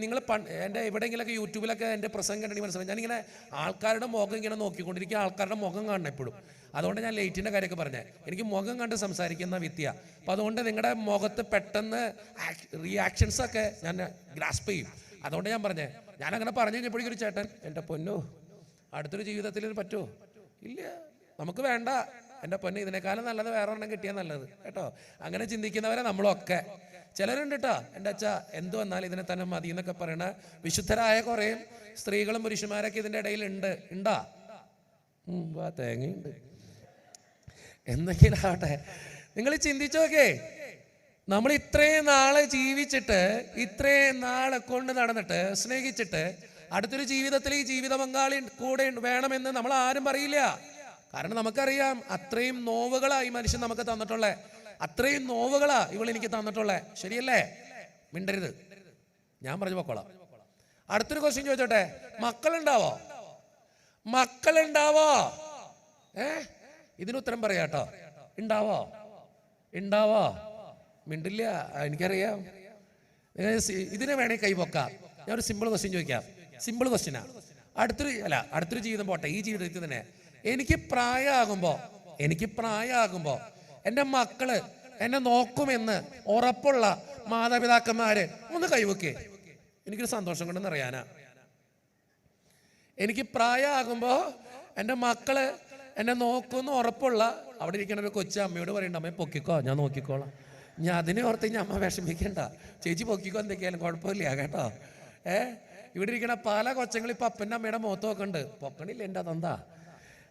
നിങ്ങൾ എൻ്റെ എവിടെയെങ്കിലൊക്കെ യൂട്യൂബിലൊക്കെ എൻ്റെ പ്രസംഗം കണ്ടിട്ടുണ്ടെങ്കിൽ മനസ്സിലായി. ഞാനിങ്ങനെ ആൾക്കാരുടെ മുഖം ഇങ്ങനെ നോക്കിക്കൊണ്ടിരിക്കുക, ആൾക്കാരുടെ മുഖം കാണണം എപ്പോഴും. അതുകൊണ്ട് ഞാൻ ലൈറ്റിൻ്റെ കാര്യമൊക്കെ പറഞ്ഞത്. എനിക്ക് മുഖം കണ്ട് സംസാരിക്കുന്ന വിദ്യ. അപ്പം അതുകൊണ്ട് നിങ്ങളുടെ മുഖത്ത് പെട്ടെന്ന് റിയാക്ഷൻസൊക്കെ ഞാൻ ഗ്രാസ്പ് ചെയ്യും. അതുകൊണ്ട് ഞാൻ പറഞ്ഞത്. ഞാനങ്ങനെ പറഞ്ഞു കഴിഞ്ഞപ്പോഴേക്കും ഒരു ചേട്ടൻ, എൻ്റെ പൊന്നോ അടുത്തൊരു ജീവിതത്തിൽ പറ്റുമോ? ഇല്ല, നമുക്ക് വേണ്ട എൻ്റെ പൊന്നെ, ഇതിനേക്കാളും നല്ലത് വേറെ ഒരെണ്ണം കിട്ടിയാൽ നല്ലത് കേട്ടോ. അങ്ങനെ ചിന്തിക്കുന്നവരെ നമ്മളൊക്കെ ചിലരുണ്ട് കേട്ടോ. എൻ്റെ അച്ഛ എന്ത് വന്നാലും ഇതിനെ തന്നെ മതി എന്നൊക്കെ പറയണ വിശുദ്ധരായ കുറേ സ്ത്രീകളും പുരുഷന്മാരൊക്കെ ഇതിൻ്റെ ഇടയിൽ ഉണ്ടാ തേങ്ങയുണ്ട് എന്തെങ്കിലും ആവട്ടെ. നിങ്ങൾ ചിന്തിച്ചു നോക്കേ, നമ്മൾ ഇത്രയും നാളെ ജീവിച്ചിട്ട്, ഇത്രയും നാളെ കൊണ്ട് നടന്നിട്ട്, സ്നേഹിച്ചിട്ട് അടുത്തൊരു ജീവിതത്തിൽ ഈ ജീവിത പങ്കാളി കൂടെ വേണമെന്ന് നമ്മൾ ആരും പറയില്ല. കാരണം നമുക്കറിയാം അത്രയും നോവുകളായി മനുഷ്യൻ നമുക്ക് തന്നിട്ടുള്ളേ, അത്രയും നോവുകളാ ഇവൾ എനിക്ക് തന്നിട്ടുള്ളേ. ശരിയല്ലേ? മിണ്ടരുത്, ഞാൻ പറഞ്ഞു പൊക്കോളാം. അടുത്തൊരു ക്വസ്റ്റ്യൻ ചോദിച്ചോട്ടെ, മക്കളുണ്ടാവോ? ഇതിന് ഉത്തരം പറയാട്ടോ. ഉണ്ടാവോ? മിണ്ടില്ല, എനിക്കറിയാം. ഇതിനെ വേണേ കൈപൊക്കാം. ഞാൻ ഒരു സിമ്പിൾ ക്വസ്റ്റ്യൻ ചോദിക്കാം. സിമ്പിൾ ക്വസ്റ്റ്യനാ. അടുത്തൊരു ജീവിതം പോട്ടെ, ഈ ജീവിതത്തിൽ തന്നെ എനിക്ക് പ്രായമാകുമ്പോ എൻ്റെ മക്കള് എന്നെ നോക്കുമെന്ന് ഉറപ്പുള്ള മാതാപിതാക്കന്മാര് ഒന്ന് കൈവെക്കേ. എനിക്കൊരു സന്തോഷം കൊണ്ടെന്ന് അറിയാനാ. എനിക്ക് പ്രായമാകുമ്പോ എൻ്റെ മക്കള് എന്നെ നോക്കുമെന്ന് ഉറപ്പുള്ള, അവിടെ ഇരിക്കുന്ന ഒരു കൊച്ചു അമ്മയോട് പറയണ്ട, അമ്മയെ പൊക്കിക്കോ, ഞാൻ നോക്കിക്കോളാം. ഞാൻ അതിനെ ഓർത്ത് ഞാൻ അമ്മ വിഷമിക്കണ്ട, ചേച്ചി പൊക്കിക്കോ, എന്തൊക്കെയാലും കുഴപ്പമില്ല കേട്ടോ. ഇവിടെ ഇരിക്കണ പല കൊച്ചങ്ങൾ ഇപ്പം അപ്പൻ്റെ അമ്മയുടെ മുഖത്ത് നോക്കണ്ട്, പൊക്കണില്ല എൻ്റെ അതെന്താ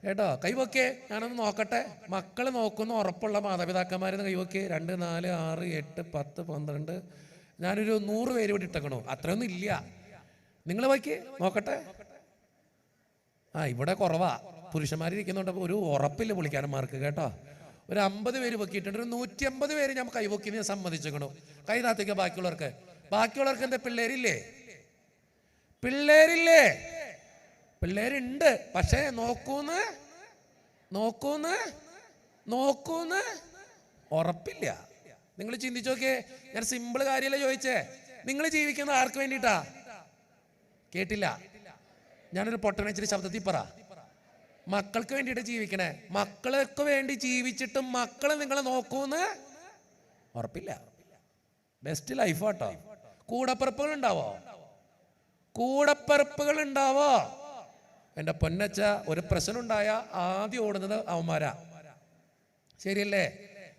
കേട്ടോ. കൈവൊക്കെ ഞാനൊന്ന് നോക്കട്ടെ. മക്കൾ നോക്കുന്ന ഉറപ്പുള്ള മാതാപിതാക്കന്മാരെന്ന് കൈവൊക്കെ. 2, 4, 6, 8, 10, 12, ഞാനൊരു 100 പേര് ഇവിടെ ഇട്ടേക്കണു. അത്രയൊന്നും ഇല്ല. നിങ്ങൾ വയ്ക്ക് നോക്കട്ടെ. ഇവിടെ കുറവാ പുരുഷന്മാരിരിക്കുന്നുണ്ട്, ഒരു ഉറപ്പില്ല പുള്ളിക്കാരന്മാർക്ക് കേട്ടോ. ഒരു 50 പേര് പൊക്കിയിട്ടുണ്ട്. ഒരു 150 പേര് ഞാൻ കൈവൊക്കി ഞാൻ സമ്മതിച്ചേക്കണു. കൈ താത്തിക്ക. ബാക്കിയുള്ളവർക്ക് എന്താ പിള്ളേരില്ലേ? പിള്ളേരുണ്ട്, പക്ഷേ നോക്കൂന്ന് ഉറപ്പില്ല. നിങ്ങൾ ചിന്തിച്ചു നോക്കിയേ. ഞാൻ സിമ്പിൾ കാര്യമല്ല ചോദിച്ചേ. നിങ്ങൾ ജീവിക്കുന്നത് ആർക്ക് വേണ്ടിയിട്ടാ? കേട്ടില്ല. ഞാനൊരു പൊട്ടനച്ചിരി ശബ്ദത്തിൽ പറ. മക്കൾക്ക് വേണ്ടിയിട്ട് ജീവിക്കണേ. മക്കൾക്ക് വേണ്ടി ജീവിച്ചിട്ടും മക്കള് നിങ്ങളെ നോക്കൂന്ന് ഉറപ്പില്ല. ബെസ്റ്റ് ലൈഫാട്ടോ. കൂടപ്പിറപ്പുകൾ ഉണ്ടാവോ? എൻ്റെ പൊന്നച്ച, ഒരു പ്രശ്നം ഉണ്ടായ ആദ്യം ഓടുന്നത് അവന്മാരാ. ശരിയല്ലേ?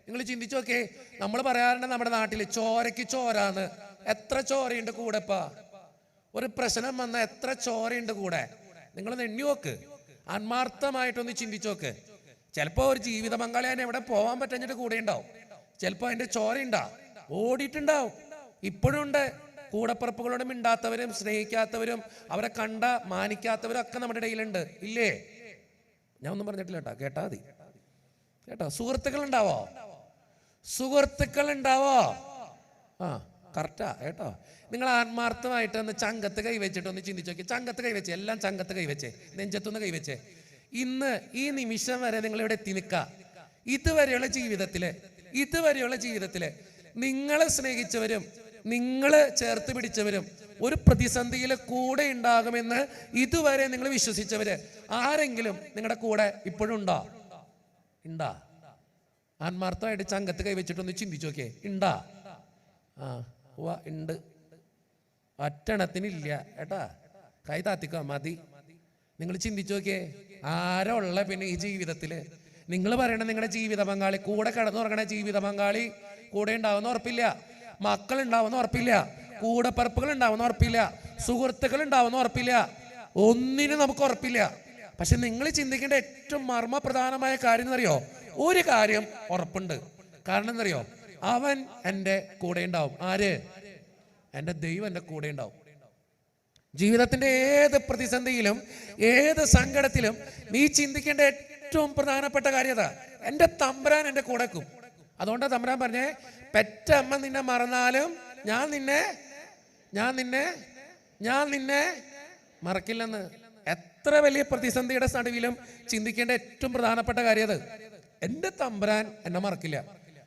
നിങ്ങൾ ചിന്തിച്ചു നോക്കേ. നമ്മൾ പറയാറുണ്ട് നമ്മുടെ നാട്ടിൽ ചോരയ്ക്ക് ചോരാന്ന്. എത്ര ചോരയുണ്ട് കൂടെപ്പാ? ഒരു പ്രശ്നം വന്ന എത്ര ചോരയുണ്ട് കൂടെ? നിങ്ങളൊന്ന് എണ്ണി നോക്ക്. ആത്മാർത്ഥമായിട്ടൊന്ന് ചിന്തിച്ചു നോക്ക്. ചിലപ്പോൾ ഒരു ജീവിത പങ്കാളി അതിനെ എവിടെ പോകാൻ പറ്റഞ്ഞിട്ട് കൂടെ ഉണ്ടാവും. ചിലപ്പോൾ അതിൻ്റെ ചോര ഓടിയിട്ടുണ്ടാവും. ഇപ്പോഴും ഉണ്ട്. കൂടപ്പിറപ്പുകളോട് മിണ്ടാത്തവരും സ്നേഹിക്കാത്തവരും അവരെ കണ്ട മാനിക്കാത്തവരും ഒക്കെ നമ്മുടെ ഇടയിലുണ്ട്, ഇല്ലേ? ഞാൻ ഒന്നും പറഞ്ഞിട്ടില്ല കേട്ടോ, കേട്ടാ മതി കേട്ടോ. സുഹൃത്തുക്കൾ ഉണ്ടാവോ? കറക്റ്റാ കേട്ടോ. നിങ്ങൾ ആത്മാർത്ഥമായിട്ട് ഒന്ന് ചങ്കത്ത് കൈവച്ചിട്ട് ഒന്ന് ചിന്തിച്ചു നോക്കി. ചങ്കത്ത് കൈവച്ചേ, എല്ലാം ചങ്കത്ത് കൈവച്ചേ, നെഞ്ചത്തൊന്ന് കൈവച്ചേ. ഇന്ന് ഈ നിമിഷം വരെ നിങ്ങൾ ഇവിടെ എത്തി നിൽക്കുക. ഇതുവരെയുള്ള ജീവിതത്തില് നിങ്ങളെ സ്നേഹിച്ചവരും നിങ്ങള് ചേർത്ത് പിടിച്ചവരും ഒരു പ്രതിസന്ധിയിൽ കൂടെ ഉണ്ടാകുമെന്ന് ഇതുവരെ നിങ്ങൾ വിശ്വസിച്ചവര് ആരെങ്കിലും നിങ്ങളുടെ കൂടെ ഇപ്പോഴും ഉണ്ടാ? ആത്മാർത്ഥമായിട്ട് ചങ്കത്ത് കൈവച്ചിട്ടൊന്ന് ചിന്തിച്ചു നോക്കിയേ. ഉണ്ട്. ഒറ്റണത്തിനില്ല ഏട്ടാ. കൈ താത്തിക്കോ, മതി. നിങ്ങൾ ചിന്തിച്ചു നോക്കിയേ. ആരാ ഉള്ള പിന്നെ ഈ ജീവിതത്തില്? നിങ്ങൾ പറയണ നിങ്ങളുടെ ജീവിത പങ്കാളി, കൂടെ കിടന്നുറങ്ങണ ജീവിത പങ്കാളി കൂടെ ഉണ്ടാവുന്ന ഉറപ്പില്ല. മക്കൾ ഉണ്ടാവുന്ന ഉറപ്പില്ല. കൂടപ്പറപ്പുകൾ ഉണ്ടാവുന്ന ഉറപ്പില്ല. സുഹൃത്തുക്കൾ ഉണ്ടാവുന്ന ഉറപ്പില്ല. ഒന്നിനും നമുക്ക് ഉറപ്പില്ല. പക്ഷെ നിങ്ങൾ ചിന്തിക്കേണ്ട ഏറ്റവും മർമ്മപ്രധാനമായ കാര്യം എന്നറിയോ? ഒരു കാര്യം ഉറപ്പുണ്ട്. കാരണം എന്നറിയോ? അവൻ എൻ്റെ കൂടെ ഉണ്ടാവും. ആര്? എൻ്റെ ദൈവം എൻ്റെ കൂടെ ഉണ്ടാവും. ജീവിതത്തിന്റെ ഏത് പ്രതിസന്ധിയിലും ഏത് സങ്കടത്തിലും നീ ചിന്തിക്കേണ്ട ഏറ്റവും പ്രധാനപ്പെട്ട കാര്യത, എൻ്റെ തമ്പുരാൻ എൻ്റെ കൂടെക്കും. അതുകൊണ്ടാണ് തമ്പുരാൻ പറഞ്ഞേ, പെറ്റമ്മ നിന്നെ മറന്നാലും ഞാൻ നിന്നെ മറക്കില്ലെന്ന്. എത്ര വലിയ പ്രതിസന്ധിയുടെ നടുവിലും ചിന്തിക്കേണ്ട ഏറ്റവും പ്രധാനപ്പെട്ട കാര്യം അത്. എൻ്റെ തമ്പുരാൻ എന്നെ മറക്കില്ല.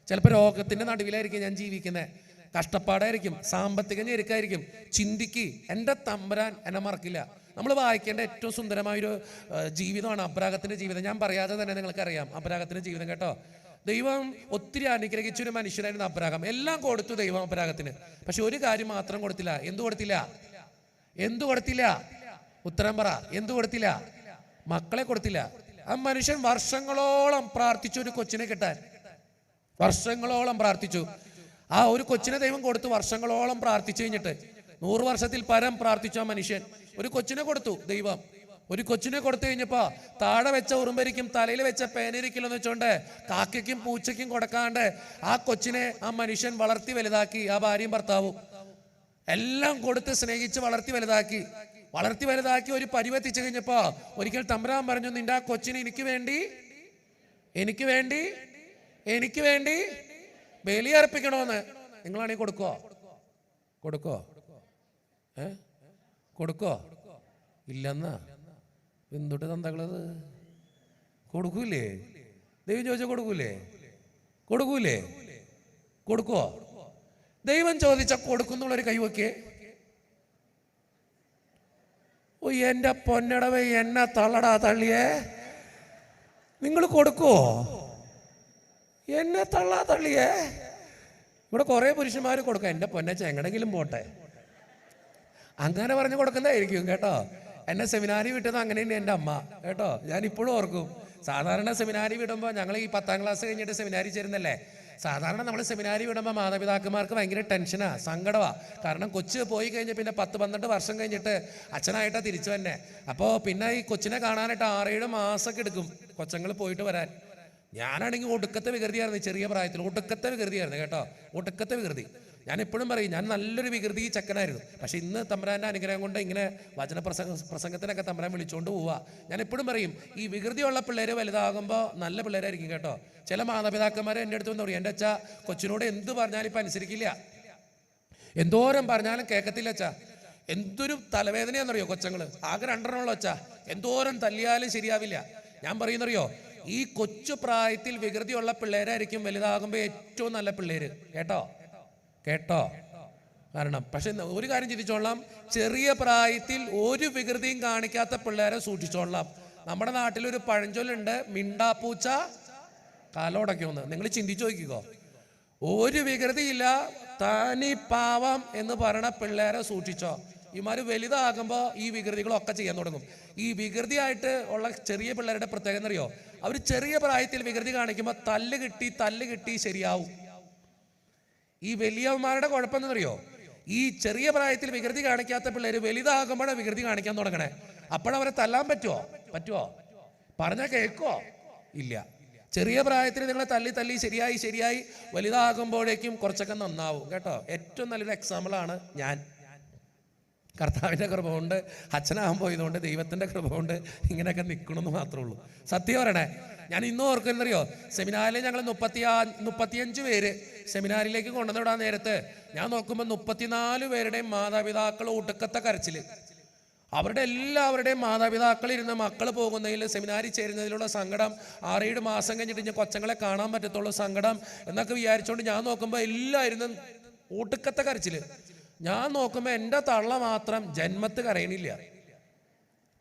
ചിലപ്പോൾ രോഗത്തിന്റെ നടുവിലായിരിക്കും ഞാൻ ജീവിക്കുന്നത്, കഷ്ടപ്പാടായിരിക്കും, സാമ്പത്തിക ഞെരുക്കായിരിക്കും. ചിന്തിക്ക്, എൻ്റെ തമ്പുരാൻ എന്നെ മറക്കില്ല. നമ്മൾ വായിക്കേണ്ട ഏറ്റവും സുന്ദരമായൊരു ജീവിതമാണ് അബ്രാഹത്തിന്റെ ജീവിതം. ഞാൻ പറയാതെ തന്നെ നിങ്ങൾക്കറിയാം അബ്രാഹത്തിന്റെ ജീവിതം കേട്ടോ. ദൈവം ഒത്തിരി അനുഗ്രഹിച്ചൊരു മനുഷ്യനായിരുന്നു അബ്രാഹം. എല്ലാം കൊടുത്തു ദൈവം അബ്രാഹത്തിന്. പക്ഷെ ഒരു കാര്യം മാത്രം കൊടുത്തില്ല. എന്തു കൊടുത്തില്ല? ഉത്തരം പറ. എന്തു കൊടുത്തില്ല? മക്കളെ കൊടുത്തില്ല. ആ മനുഷ്യൻ വർഷങ്ങളോളം പ്രാർത്ഥിച്ചു ഒരു കൊച്ചിനെ കിട്ടാൻ. വർഷങ്ങളോളം പ്രാർത്ഥിച്ചു. ആ ഒരു കൊച്ചിനെ ദൈവം കൊടുത്തു. വർഷങ്ങളോളം പ്രാർത്ഥിച്ചു കഴിഞ്ഞിട്ട് 100 വർഷത്തിൽ പരം പ്രാർത്ഥിച്ചു ആ മനുഷ്യൻ. ഒരു കൊച്ചിനെ കൊടുത്തു ദൈവം. ഒരു കൊച്ചിനെ കൊടുത്തു കഴിഞ്ഞപ്പോ താഴെ വെച്ച ഉറുമ്പരിക്കും തലയിൽ വെച്ച പേനരിക്കില്ലെന്ന് വെച്ചോണ്ട് കാക്കയ്ക്കും പൂച്ചയ്ക്കും കൊടുക്കാണ്ട് ആ കൊച്ചിനെ ആ മനുഷ്യൻ വളർത്തി വലുതാക്കി. ആ ഭാര്യയും ഭർത്താവും എല്ലാം കൊടുത്ത് സ്നേഹിച്ച് വളർത്തി വലുതാക്കി ഒരു പരിവെത്തിച്ചു കഴിഞ്ഞപ്പോ ഒരിക്കൽ തമ്പുരാൻ പറഞ്ഞു, നിന്റെ ആ കൊച്ചിനെ എനിക്ക് വേണ്ടി ബലിയർപ്പിക്കണോന്ന്. നിങ്ങളാണെങ്കിൽ കൊടുക്കോ? ഇല്ലെന്നാ. എന്തൊട്ട് തന്തകളത്? കൊടുക്കൂലേ? ദൈവം ചോദിച്ചാൽ കൊടുക്കുവോ? ദൈവം ചോദിച്ചാൽ കൊടുക്കുന്നുള്ളൊരു കൈവക്കേ. ഓ എൻ്റെ പൊന്നടവേ, എന്നെ തള്ളടാ തള്ളിയേ. നിങ്ങൾ കൊടുക്കുവോ? എന്നെ തള്ളിയേ. ഇവിടെ കുറെ പുരുഷന്മാർ കൊടുക്കാം. എൻ്റെ പൊന്നച്ച എങ്ങടെങ്കിലും പോട്ടെ, അങ്ങനെ പറഞ്ഞു കൊടുക്കുന്നതായിരിക്കും കേട്ടോ. എന്നെ സെമിനാരി വിട്ടത് അങ്ങനെ തന്നെ എൻ്റെ അമ്മ കേട്ടോ. ഞാൻ ഇപ്പോഴും ഓർക്കും. സാധാരണ സെമിനാരി വിടുമ്പോൾ ഞങ്ങൾ ഈ 10ാം ക്ലാസ് കഴിഞ്ഞിട്ട് സെമിനാരി ചേരുന്നല്ലേ, സാധാരണ നമ്മൾ സെമിനാരി വിടുമ്പോൾ മാതാപിതാക്കന്മാർക്ക് ഭയങ്കര ടെൻഷനാ, സങ്കടമാ. കാരണം കൊച്ച് പോയി കഴിഞ്ഞ് പിന്നെ 10-12 വർഷം കഴിഞ്ഞിട്ട് അച്ഛനായിട്ടാണ് തിരിച്ചു തന്നെ. അപ്പോൾ പിന്നെ ഈ കൊച്ചിനെ കാണാനായിട്ട് 6-7 മാസമൊക്കെ എടുക്കും കൊച്ചങ്ങൾ പോയിട്ട് വരാൻ. ഞാനാണെങ്കിൽ ഒടുക്കത്തെ വികൃതിയായിരുന്നു, ചെറിയ പ്രായത്തിൽ ഒടുക്കത്തെ വികൃതിയായിരുന്നു കേട്ടോ, ഒടുക്കത്തെ വികൃതി. ഞാൻ എപ്പോഴും പറയും ഞാൻ നല്ലൊരു വികൃതി ചെക്കനായിരുന്നു. പക്ഷെ ഇന്ന് തമ്പുരാൻ്റെ അനുഗ്രഹം കൊണ്ട് ഇങ്ങനെ പ്രസംഗത്തിനൊക്കെ തമ്പുരാൻ വിളിച്ചുകൊണ്ട് പോവുക. ഞാൻ എപ്പോഴും പറയും ഈ വികൃതിയുള്ള പിള്ളേർ വലുതാകുമ്പോൾ നല്ല പിള്ളേരായിരിക്കും കേട്ടോ. ചില മാതാപിതാക്കന്മാർ എൻ്റെ അടുത്ത് വന്ന് പറയും, എൻ്റെ അച്ഛാ കൊച്ചിനോട് എന്ത് പറഞ്ഞാലും ഇപ്പം അനുസരിക്കില്ല, എന്തോരം പറഞ്ഞാലും കേൾക്കത്തില്ല അച്ഛാ. എന്തൊരു തലവേദനയാണെന്നറിയോ കൊച്ചങ്ങൾ, ആകെ 2 അച്ഛാ, എന്തോരം തല്ലിയാലും ശരിയാവില്ല. ഞാൻ പറയുന്നറിയോ, ഈ കൊച്ചു പ്രായത്തിൽ വികൃതിയുള്ള പിള്ളേരായിരിക്കും വലുതാകുമ്പോൾ ഏറ്റവും നല്ല പിള്ളേര് കേട്ടോ കേട്ടോ. കാരണം പക്ഷെ ഒരു കാര്യം ചിന്തിച്ചോളാം, ചെറിയ പ്രായത്തിൽ ഒരു വികൃതിയും കാണിക്കാത്ത പിള്ളേരെ സൂക്ഷിച്ചോളാം. നമ്മുടെ നാട്ടിലൊരു പഴഞ്ചൊല്ലുണ്ട്, മിണ്ടാപ്പൂച്ച കാലോടയ്ക്കുമെന്ന്. നിങ്ങൾ ചിന്തിച്ചു നോക്കിക്കോ, ഒരു വികൃതിയില്ല തനി പാവം എന്ന് പറയണ പിള്ളേരെ സൂക്ഷിച്ചോ. ഇമാര് വലുതാകുമ്പോൾ ഈ വികൃതികളൊക്കെ ചെയ്യാൻ തുടങ്ങും. ഈ വികൃതിയായിട്ട് ഉള്ള ചെറിയ പിള്ളേരുടെ പ്രത്യേകത എന്നറിയോ, അവർ ചെറിയ പ്രായത്തിൽ വികൃതി കാണിക്കുമ്പോൾ തല്ല് കിട്ടി ശരിയാവും. ഈ വലിയവന്മാരുടെ കുഴപ്പം എന്നറിയോ, ഈ ചെറിയ പ്രായത്തിൽ വികൃതി കാണിക്കാത്ത പിള്ളേര് വലുതാകുമ്പോഴാണ് വികൃതി കാണിക്കാൻ തുടങ്ങണേ. അപ്പോഴവരെ തല്ലാൻ പറ്റുമോ? പറഞ്ഞാൽ കേൾക്കോ? ഇല്ല. ചെറിയ പ്രായത്തിൽ നിങ്ങളെ തല്ലി ശരിയായി വലുതാകുമ്പോഴേക്കും കുറച്ചൊക്കെ നന്നാവും കേട്ടോ. ഏറ്റവും നല്ലൊരു എക്സാമ്പിളാണ് ഞാൻ. കർത്താവിൻ്റെ കൃപ കൊണ്ട് അച്ഛനാകാൻ പോയതുകൊണ്ട് ദൈവത്തിൻ്റെ കൃപ കൊണ്ട് ഇങ്ങനെയൊക്കെ നിൽക്കണമെന്ന് മാത്രമേ ഉള്ളൂ. സത്യം പറയണേ, ഞാൻ ഇന്നും ഓർക്കുന്നറിയോ, സെമിനാറിൽ ഞങ്ങൾ 35 പേര് സെമിനാറിലേക്ക് കൊണ്ടുവന്നിടാൻ നേരത്ത് ഞാൻ നോക്കുമ്പോൾ 34 പേരുടെയും മാതാപിതാക്കൾ ഒടുക്കത്തെ കരച്ചിൽ. അവരുടെ എല്ലാവരുടെയും മാതാപിതാക്കൾ ഇരുന്ന് മക്കൾ പോകുന്നതിൽ സെമിനാരിൽ ചേരുന്നതിലുള്ള സങ്കടം, 6-7 മാസം കഴിഞ്ഞിട്ട് ഞാൻ കൊച്ചങ്ങളെ കാണാൻ പറ്റത്തുള്ളൂ സങ്കടം എന്നൊക്കെ വിചാരിച്ചുകൊണ്ട് ഞാൻ നോക്കുമ്പോൾ എല്ലാവരും ഒടുക്കത്തെ കരച്ചിൽ. ഞാൻ നോക്കുമ്പോൾ എൻ്റെ തള്ള മാത്രം ജന്മത്ത് കരയണില്ല.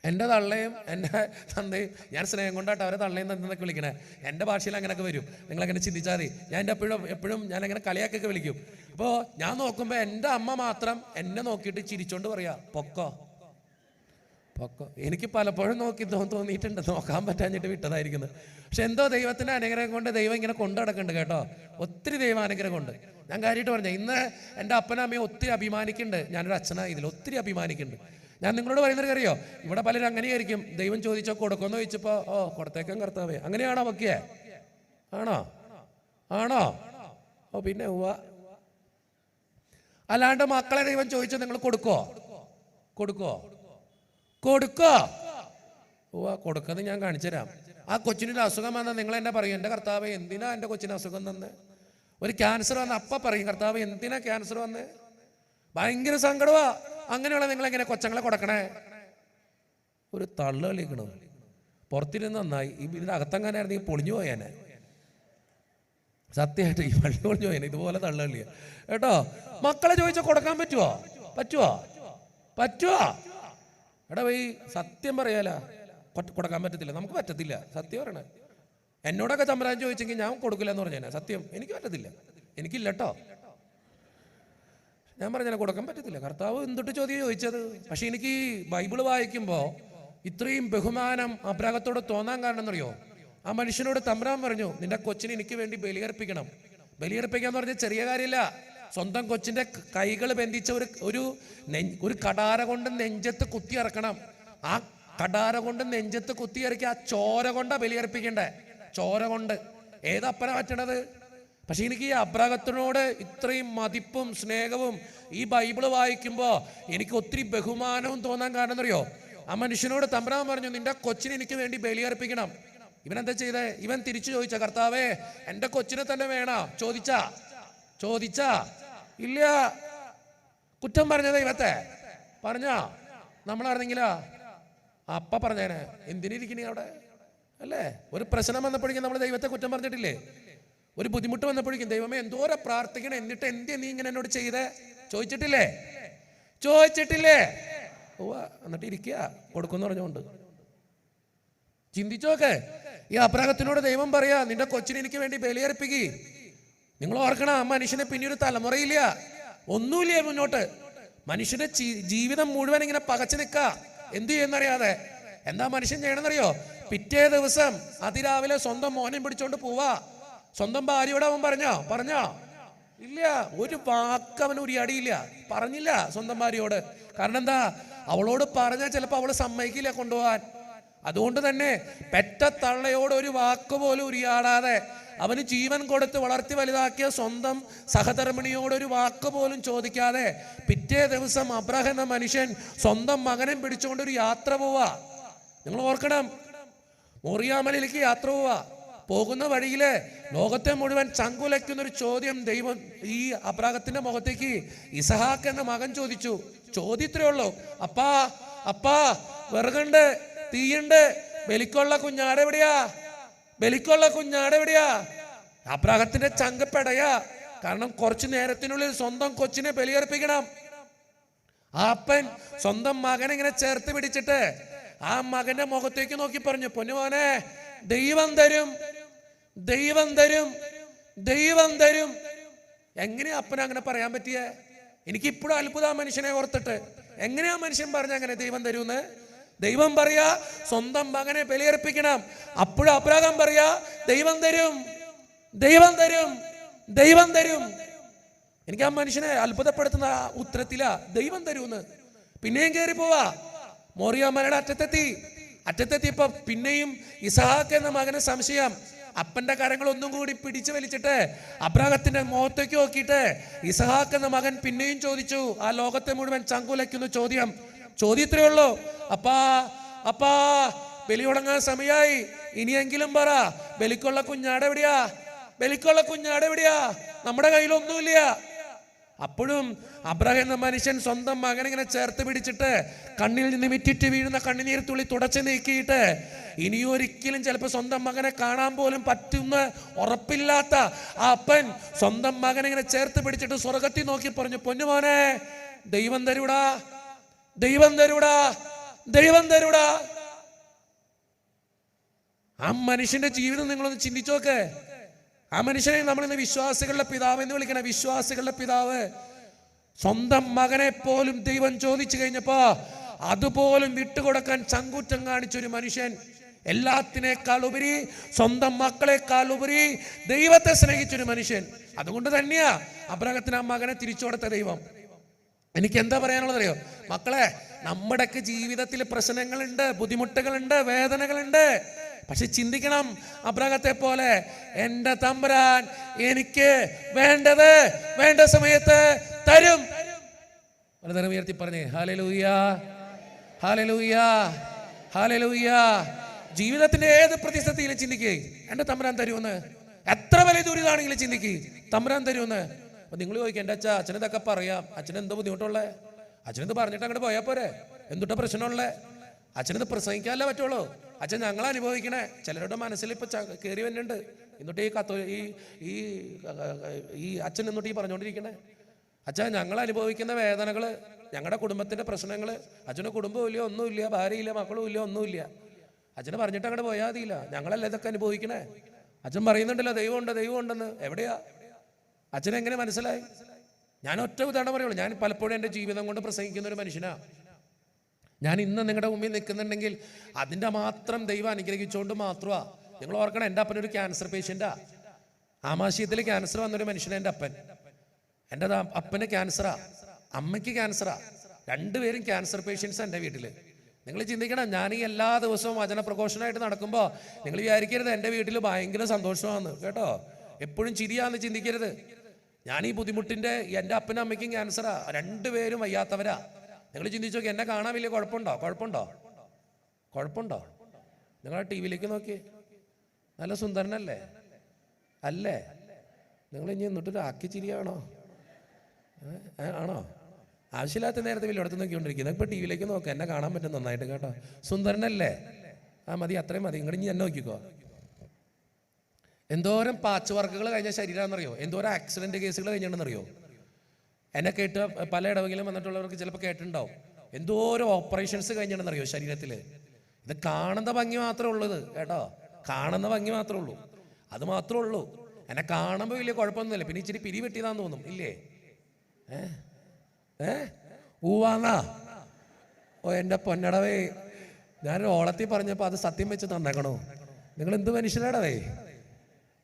എൻ്റെ തള്ളയും എൻ്റെ തന്തയും, ഞാൻ സ്നേഹം കൊണ്ടായിട്ട് അവരെ തള്ളയും തന്നൊക്കെ വിളിക്കണേ. എൻ്റെ ഭാഷയിൽ അങ്ങനെയൊക്കെ വരും, നിങ്ങളങ്ങനെ ചിന്തിച്ചാൽ മതി. ഞാൻ എൻ്റെ എപ്പോഴും ഞാനങ്ങനെ കളിയാക്കൊക്കെ വിളിക്കും. അപ്പോൾ ഞാൻ നോക്കുമ്പോൾ എൻ്റെ അമ്മ മാത്രം എന്നെ നോക്കിയിട്ട് ചിരിച്ചോണ്ട് പറയാ, പൊക്കോ. എനിക്ക് പലപ്പോഴും തോന്നിയിട്ടുണ്ട് നോക്കാൻ പറ്റാഞ്ഞിട്ട് വിട്ടതായിരിക്കുന്നത്. പക്ഷെ എന്തോ ദൈവത്തിൻ്റെ അനുഗ്രഹം കൊണ്ട് ദൈവം ഇങ്ങനെ കൊണ്ടു നടക്കുന്നുണ്ട് കേട്ടോ. ഒത്തിരി ദൈവാനുഗ്രഹം കൊണ്ട് ഞാൻ കാര്യമായിട്ട് പറഞ്ഞ, ഇന്ന് എൻ്റെ അപ്പനും അമ്മയും ഒത്തിരി അഭിമാനിക്കുന്നുണ്ട്. ഞാനൊരു അച്ഛനായി ഇതിൽ ഒത്തിരി അഭിമാനിക്കുന്നുണ്ട്. ഞാൻ നിങ്ങളോട് പറയുന്നത് അറിയോ, ഇവിടെ പലരും അങ്ങനെയായിരിക്കും, ദൈവം ചോദിച്ചോ കൊടുക്കുമെന്ന് ചോദിച്ചപ്പോൾ കൊടുത്തേക്കാൻ കർത്താവേ, അങ്ങനെയാണോ വക്കിയേ? ആണോ? പിന്നെ അല്ലാണ്ട് മക്കളെ ദൈവം ചോദിച്ചോ നിങ്ങൾ കൊടുക്കോ? കൊടുക്കുന്നത് ഞാൻ കാണിച്ചു തരാം. ആ കൊച്ചിനൊരു അസുഖം വന്നാൽ നിങ്ങൾ എന്നെ പറയും, എൻ്റെ കർത്താവ് എന്തിനാ എൻ്റെ കൊച്ചിന് അസുഖം തന്നെ? ഒരു ക്യാൻസർ വന്ന അപ്പം പറയും, കർത്താവ് എന്തിനാ ക്യാൻസർ വന്ന്? ഭയങ്കര സങ്കടമാ. അങ്ങനെയുള്ള നിങ്ങളെങ്ങനെ കൊച്ചങ്ങളെ കൊടുക്കണേ? ഒരു തള്ളു കളിക്കണം. പുറത്തിരുന്ന് നന്നായി, ഇതിൻ്റെ അകത്തങ്ങനായിരുന്നു ഈ പൊളിഞ്ഞു പോയാനെ. സത്യമായിട്ട് ഈ പള്ളി പൊളിഞ്ഞു പോയാനെ ഇതുപോലെ തള്ളുകളിയ കേട്ടോ. മക്കളെ ചോദിച്ചാൽ കൊടുക്കാൻ പറ്റുമോ? എടാ പോയി സത്യം പറയാല, കൊടുക്കാൻ പറ്റത്തില്ല, നമുക്ക് പറ്റത്തില്ല. സത്യം പറയണേ. എന്നോടൊക്കെ തമ്പുരാൻ ചോദിച്ചെങ്കിൽ ഞാൻ കൊടുക്കില്ല എന്ന് പറഞ്ഞാൽ സത്യം, എനിക്ക് പറ്റത്തില്ല, എനിക്കില്ല കേട്ടോ. ഞാൻ പറഞ്ഞാൽ കൊടുക്കാൻ പറ്റത്തില്ല. കർത്താവ് എന്തൊട്ട് ചോദിച്ചത്. പക്ഷെ എനിക്ക് ബൈബിള് വായിക്കുമ്പോൾ ഇത്രയും ബഹുമാനം അബ്രാഹത്തോട് തോന്നാൻ കാരണം എന്നറിയോ, ആ മനുഷ്യനോട് തമ്പുരാൻ പറഞ്ഞു, നിന്റെ കൊച്ചിനെ എനിക്ക് വേണ്ടി ബലിയർപ്പിക്കണം. ബലിയർപ്പിക്കാന്ന് പറഞ്ഞാൽ ചെറിയ കാര്യമില്ല. സ്വന്തം കൊച്ചിന്റെ കൈകൾ ബന്ധിച്ച ഒരു കടാര കൊണ്ട് നെഞ്ചത്ത് കുത്തി ഇറക്കണം. ആ കടാര കൊണ്ട് നെഞ്ചത്ത് കുത്തി ഇറക്കി ആ ചോര കൊണ്ടാ ബലിയർപ്പിക്കണ്ടേ. ചോര കൊണ്ട് ഏതപ്പന പറ്റണത്? പക്ഷെ എനിക്ക് ഈ അബ്രാഹത്തിനോട് ഇത്രയും മതിപ്പും സ്നേഹവും ഈ ബൈബിള് വായിക്കുമ്പോൾ എനിക്ക് ഒത്തിരി ബഹുമാനവും തോന്നാൻ കാരണം എന്നറിയോ, ആ മനുഷ്യനോട് തമ്പുരാൻ പറഞ്ഞു, നിന്റെ കൊച്ചിനെ എനിക്ക് വേണ്ടി ബലിയർപ്പിക്കണം. ഇവനെന്താ ചെയ്തേ? ഇവൻ തിരിച്ചു ചോദിച്ച, കർത്താവേ എൻ്റെ കൊച്ചിനെ തന്നെ വേണോ? ചോദിച്ചാ ഇല്ല. കുറ്റം പറഞ്ഞ ദൈവത്തെ പറഞ്ഞാ നമ്മളറിഞ്ഞെങ്കിലാ അപ്പ പറഞ്ഞേനെ, എന്തിനിരിക്കണേ അവിടെ അല്ലേ? ഒരു പ്രശ്നം വന്നപ്പോഴേക്കും നമ്മൾ ദൈവത്തെ കുറ്റം പറഞ്ഞിട്ടില്ലേ? ഒരു ബുദ്ധിമുട്ട് വന്നപ്പോഴേക്കും ദൈവമേ എന്തോരം പ്രാർത്ഥിക്കണം, എന്നിട്ട് എന്ത് നീ ഇങ്ങനെ എന്നോട് ചെയ്തേ? ചോദിച്ചിട്ടില്ലേ? എന്നിട്ട് ഇരിക്കുക കൊടുക്കുമെന്ന് പറഞ്ഞുകൊണ്ട്. ചിന്തിച്ചോക്കെ, ഈ അബ്രാഹത്തിനോട് ദൈവം പറയാ, നിന്റെ കൊച്ചിനെ എനിക്ക് വേണ്ടി ബലിയർപ്പിക്ക്. നിങ്ങൾ ഓർക്കണം, ആ മനുഷ്യനെ പിന്നെ ഒരു തലമുറയില്ല, ഒന്നുമില്ല മുന്നോട്ട്. മനുഷ്യന്റെ ജീവിതം മുഴുവൻ ഇങ്ങനെ പകച്ചു നിൽക്ക, എന്തു ചെയ്യുന്നറിയാതെ. എന്താ മനുഷ്യൻ ചെയ്യണമെന്നറിയോ? പിറ്റേ ദിവസം അതിരാവിലെ സ്വന്തം മോനെ പിടിച്ചോണ്ട് പോവാ, സ്വന്തം ഭാര്യയോട് അവൻ പറഞ്ഞോ ഇല്ല, ഒരു വാക്ക് അവൻ ഉരിയാടിയില്ല, പറഞ്ഞില്ല സ്വന്തം ഭാര്യയോട്. കാരണം എന്താ? അവളോട് പറഞ്ഞാൽ ചിലപ്പോൾ അവള് സമ്മതിക്കില്ല കൊണ്ടുപോകാൻ. അതുകൊണ്ട് തന്നെ പെറ്റ തള്ളയോട് ഒരു വാക്ക് പോലും ഉരിയാടാതെ അവന് ജീവൻ കൊടുത്ത് വളർത്തി വലുതാക്കിയ സ്വന്തം സഹധർമ്മിണിയോട് ഒരു വാക്ക് പോലും ചോദിക്കാതെ പിറ്റേ ദിവസം അബ്രഹാം എന്ന മനുഷ്യൻ സ്വന്തം മകനെ പിടിച്ചുകൊണ്ട് ഒരു യാത്ര പോവാ. നിങ്ങൾ ഓർക്കണം, മോറിയാമലയിലേക്ക് യാത്ര പോവാ. പോകുന്ന വഴിയില് ലോകത്തെ മുഴുവൻ ചങ്കുലയ്ക്കുന്ന ഒരു ചോദ്യം ദൈവം ഈ അബ്രാഹത്തിന്റെ മുഖത്തേക്ക് ഇസഹാക്ക് എന്ന മകൻ ചോദിച്ചു. ചോദ്യത്രേ ഉള്ളൂ, അപ്പാ അപ്പാ വിറകുണ്ട്, തീയുണ്ട്, ബലിക്കുള്ള കുഞ്ഞാടെവിടെയാ, ബലിക്കുള്ള കുഞ്ഞാടെവിടെയാ? അബ്രാഹത്തിന്റെ ചങ്കപ്പെടയാ. കാരണം കുറച്ചു നേരത്തിനുള്ളിൽ സ്വന്തം കൊച്ചിനെ ബലിയർപ്പിക്കണം. ആ അപ്പൻ സ്വന്തം മകനെ ഇങ്ങനെ ചേർത്ത് പിടിച്ചിട്ട് ആ മകന്റെ മുഖത്തേക്ക് നോക്കി പറഞ്ഞു, പൊന്നുമോനെ, ദൈവം തരും, ദൈവം തരും, ദൈവം തരും. എങ്ങനെയാ അപ്പന അങ്ങനെ പറയാൻ പറ്റിയേ? എനിക്കിപ്പോഴും അത്ഭുതം ആ മനുഷ്യനെ ഓർത്തിട്ട്. എങ്ങനെയാ മനുഷ്യൻ പറഞ്ഞ അങ്ങനെ ദൈവം തരൂന്ന്? ദൈവം പറയാ സ്വന്തം മകനെ ബലിയർപ്പിക്കണം. അപ്പോഴും അബ്രാഹാം പറയാ ദൈവം തരും, ദൈവം തരും, ദൈവം തരും. എനിക്ക് ആ മനുഷ്യനെ അത്ഭുതപ്പെടുത്തുന്ന ഉത്തരത്തിലാ ദൈവം തരൂന്ന്. പിന്നെയും കയറി പോവാ. മോറിയാമലയുടെ അറ്റത്തെത്തിയപ്പോ പിന്നെയും ഇസഹാക്ക് എന്ന മകന് സംശയം. അപ്പന്റെ കരങ്ങൾ ഒന്നും കൂടി പിടിച്ചു വലിച്ചിട്ട് അബ്രാഹത്തിന്റെ മുഖത്തേക്ക് നോക്കിയിട്ട് ഇസഹാക്ക് എന്ന മകൻ പിന്നെയും ചോദിച്ചു ആ ലോകത്തെ മുഴുവൻ ചങ്കുലയ്ക്കുന്ന ചോദ്യത്രേ ഉള്ളൂ, അപ്പാ അപ്പാ ബലി തുടങ്ങാൻ സമയമായി, ഇനിയെങ്കിലും പറ, ബലിക്കുള്ള കുഞ്ഞാടെവിടെയാ, ബലിക്കുള്ള കുഞ്ഞാടെവിടെയാ? നമ്മുടെ കയ്യിലൊന്നുമില്ല. അപ്പോഴും അബ്രാഹാം എന്ന മനുഷ്യൻ സ്വന്തം മകനെ ഇങ്ങനെ ചേർത്ത് പിടിച്ചിട്ട് കണ്ണിൽ നിന്ന് മിറ്റിറ്റ് വീഴുന്ന കണ്ണുനീർ തുള്ളി തുടച്ചു നീക്കിയിട്ട് ഇനിയൊരിക്കലും ചിലപ്പോൾ സ്വന്തം മകനെ കാണാൻ പോലും പറ്റുന്ന ഉറപ്പില്ലാത്ത ആ അപ്പൻ സ്വന്തം മകനെ ഇങ്ങനെ ചേർത്ത് പിടിച്ചിട്ട് സ്വർഗത്തിൽ നോക്കി പറഞ്ഞു, പൊന്നുമോനെ, ദൈവം തരൂടാ, ദൈവം തരൂടാ, ദൈവം തരൂടാ. ആ മനുഷ്യന്റെ ജീവിതം നിങ്ങളൊന്ന് ചിന്തിച്ചു നോക്ക്. ആ മനുഷ്യനെ നമ്മളിന്ന് വിശ്വാസികളുടെ പിതാവ് എന്ന് വിളിക്കണം. വിശ്വാസികളുടെ പിതാവ്. സ്വന്തം മകനെ പോലും ദൈവം ചോദിച്ചു കഴിഞ്ഞപ്പോ അതുപോലും വിട്ടുകൊടുക്കാൻ ചങ്കൂറ്റം കാണിച്ചൊരു മനുഷ്യൻ. എല്ലാത്തിനേക്കാൾ ഉപരി, സ്വന്തം മക്കളെക്കാൾ ഉപരി ദൈവത്തെ സ്നേഹിച്ചൊരു മനുഷ്യൻ. അതുകൊണ്ട് തന്നെയാ അബ്രാഹത്തിന് ആ മകനെ തിരിച്ചു കൊടുത്ത ദൈവം. എനിക്ക് എന്താ പറയാനുള്ളത് അറിയോ മക്കളെ? നമ്മുടെയൊക്കെ ജീവിതത്തിൽ പ്രശ്നങ്ങളുണ്ട്, ബുദ്ധിമുട്ടുകളുണ്ട്, വേദനകളുണ്ട്. പക്ഷെ ചിന്തിക്കണം, അബ്രാഹത്തെ പോലെ എൻ്റെ തമ്പുരാൻ എനിക്ക് വേണ്ടത് വേണ്ട സമയത്ത് തരും. വളരെ ഉയർത്തി പറഞ്ഞേ ഹല്ലേലൂയ, ഹല്ലേലൂയ, ഹല്ലേലൂയ. ജീവിതത്തിന്റെ ഏത് പ്രതിസന്ധിയിലും ചിന്തിക്കേ, എൻ്റെ തമ്പുരാൻ തരുമെന്ന്. എത്ര വലിയ ദുരിതാണെങ്കിലും ചിന്തിക്കേ, തമ്പുരാൻ തരുമെന്ന്. അപ്പൊ നിങ്ങൾ ചോദിക്കുക, എൻ്റെ അച്ഛനിതൊക്കെ പറയാം, അച്ഛന് എന്തോ ബുദ്ധിമുട്ടുള്ളേ? അച്ഛനത് പറഞ്ഞിട്ട് അങ്ങോട്ട് പോയാൽ പോരെ? എന്തുട്ടാ പ്രശ്നമുള്ളേ? അച്ഛനത് പ്രസംഗിക്കാനല്ലേ പറ്റുള്ളൂ. അച്ഛൻ ഞങ്ങൾ അനുഭവിക്കണേ. ചിലരുടെ മനസ്സിൽ ഇപ്പൊ കയറി വരുന്നുണ്ട്. എന്നിട്ട് ഈ അച്ഛൻ എന്നിട്ട് ഈ പറഞ്ഞുകൊണ്ടിരിക്കണേ, അച്ഛൻ ഞങ്ങൾ അനുഭവിക്കുന്ന വേദനകള്, ഞങ്ങളുടെ കുടുംബത്തിന്റെ പ്രശ്നങ്ങള്, അച്ഛന് കുടുംബമില്ല, ഒന്നുമില്ല, ഭാര്യയില്ല, മക്കളും ഇല്ല, ഒന്നുമില്ല. അച്ഛന് പറഞ്ഞിട്ട് അങ്ങോട്ട് പോയാൽ മതിയില്ല. ഞങ്ങളല്ലേ ഇതൊക്കെ അനുഭവിക്കണേ. അച്ഛൻ പറയുന്നുണ്ടല്ലോ ദൈവമുണ്ട്, ദൈവമുണ്ടെന്ന്. എവിടെയാ? അച്ഛനെങ്ങനെ മനസ്സിലായി? ഞാൻ ഒറ്റ ഉദാഹരണം പറയുള്ളൂ. ഞാൻ പലപ്പോഴും എൻ്റെ ജീവിതം കൊണ്ട് പ്രസംഗിക്കുന്ന ഒരു മനുഷ്യനാ. ഞാൻ ഇന്ന് നിങ്ങളുടെ മുമ്പിൽ നിൽക്കുന്നുണ്ടെങ്കിൽ അതിൻ്റെ മാത്രം ദൈവം അനുഗ്രഹിച്ചുകൊണ്ട് മാത്രമാ. നിങ്ങൾ ഓർക്കണം, എൻ്റെ അപ്പനൊരു ക്യാൻസർ പേഷ്യൻ്റാ. ആമാശയത്തിൽ ക്യാൻസർ വന്നൊരു മനുഷ്യനാണ് എൻ്റെ അപ്പൻ. എൻ്റെ അപ്പന് ക്യാൻസറാ, അമ്മയ്ക്ക് ക്യാൻസറാ. രണ്ടുപേരും ക്യാൻസർ പേഷ്യൻസാ എൻ്റെ വീട്ടിൽ. നിങ്ങൾ ചിന്തിക്കണം, ഞാൻ ഈ എല്ലാ ദിവസവും വചനപ്രഘോഷണമായിട്ട് നടക്കുമ്പോൾ നിങ്ങൾ വിചാരിക്കരുത് എൻ്റെ വീട്ടിൽ ഭയങ്കര സന്തോഷമാണെന്ന്. കേട്ടോ, എപ്പോഴും ചിരിയാന്ന് ചിന്തിക്കരുത്. ഞാൻ ഈ ബുദ്ധിമുട്ടിൻ്റെ, എൻ്റെ അപ്പനും അമ്മയ്ക്കും ക്യാൻസറാ, രണ്ടുപേരും വയ്യാത്തവരാ. നിങ്ങൾ ചിന്തിച്ചു നോക്കി, എന്നെ കാണാൻ വലിയ കുഴപ്പമുണ്ടോ? നിങ്ങൾ ടി വിയിലേക്ക് നോക്കി, നല്ല സുന്ദരനല്ലേ? അല്ലേ? നിങ്ങൾ ഇനി എന്നിട്ടൊരു ആക്കി ചിരിയാണോ? ആണോ? ആവശ്യമില്ലാത്ത നേരത്തെ വലിയ ഇടത്ത് നോക്കിക്കൊണ്ടിരിക്കുന്നത്. ഇപ്പൊ ടി വിയിലേക്ക് നോക്കാം, എന്നെ കാണാൻ പറ്റും നന്നായിട്ട്. കേട്ടോ, സുന്ദരനല്ലേ? ആ മതി, അത്രയും മതി. നിങ്ങൾ ഇനി എന്നെ നോക്കിക്കോ. എന്തോരം പാച്ച് വർക്കുകൾ കഴിഞ്ഞ ശരീരമാണെന്നറിയോ? എന്തോരം ആക്സിഡന്റ് കേസുകൾ കഴിഞ്ഞിട്ടുണ്ടെന്നറിയോ? എന്നെ കേട്ട് പല ഇടവെങ്കിലും വന്നിട്ടുള്ളവർക്ക് ചിലപ്പോൾ കേട്ടിട്ടുണ്ടാവും. എന്തോരം ഓപ്പറേഷൻസ് കഴിഞ്ഞിട്ടുണ്ടെന്നറിയോ ശരീരത്തിൽ? ഇത് കാണുന്ന ഭംഗി മാത്രമേ ഉള്ളത്. കേട്ടോ, കാണുന്ന ഭംഗി മാത്രമേ ഉള്ളൂ. അത് മാത്രമേ ഉള്ളൂ. എന്നെ കാണുമ്പോൾ വലിയ കുഴപ്പമൊന്നുമില്ല. പിന്നെ ഇച്ചിരി പിരി വെട്ടിയതാന്ന് തോന്നും, ഇല്ലേ? ഊവാന്നാ? ഓ എൻ്റെ പൊന്നടവേ, ഞാനൊരു ഓളത്തിൽ പറഞ്ഞപ്പോൾ അത് സത്യം വെച്ച് തന്നേക്കണോ? നിങ്ങൾ എന്ത് മനുഷ്യനാടവേ?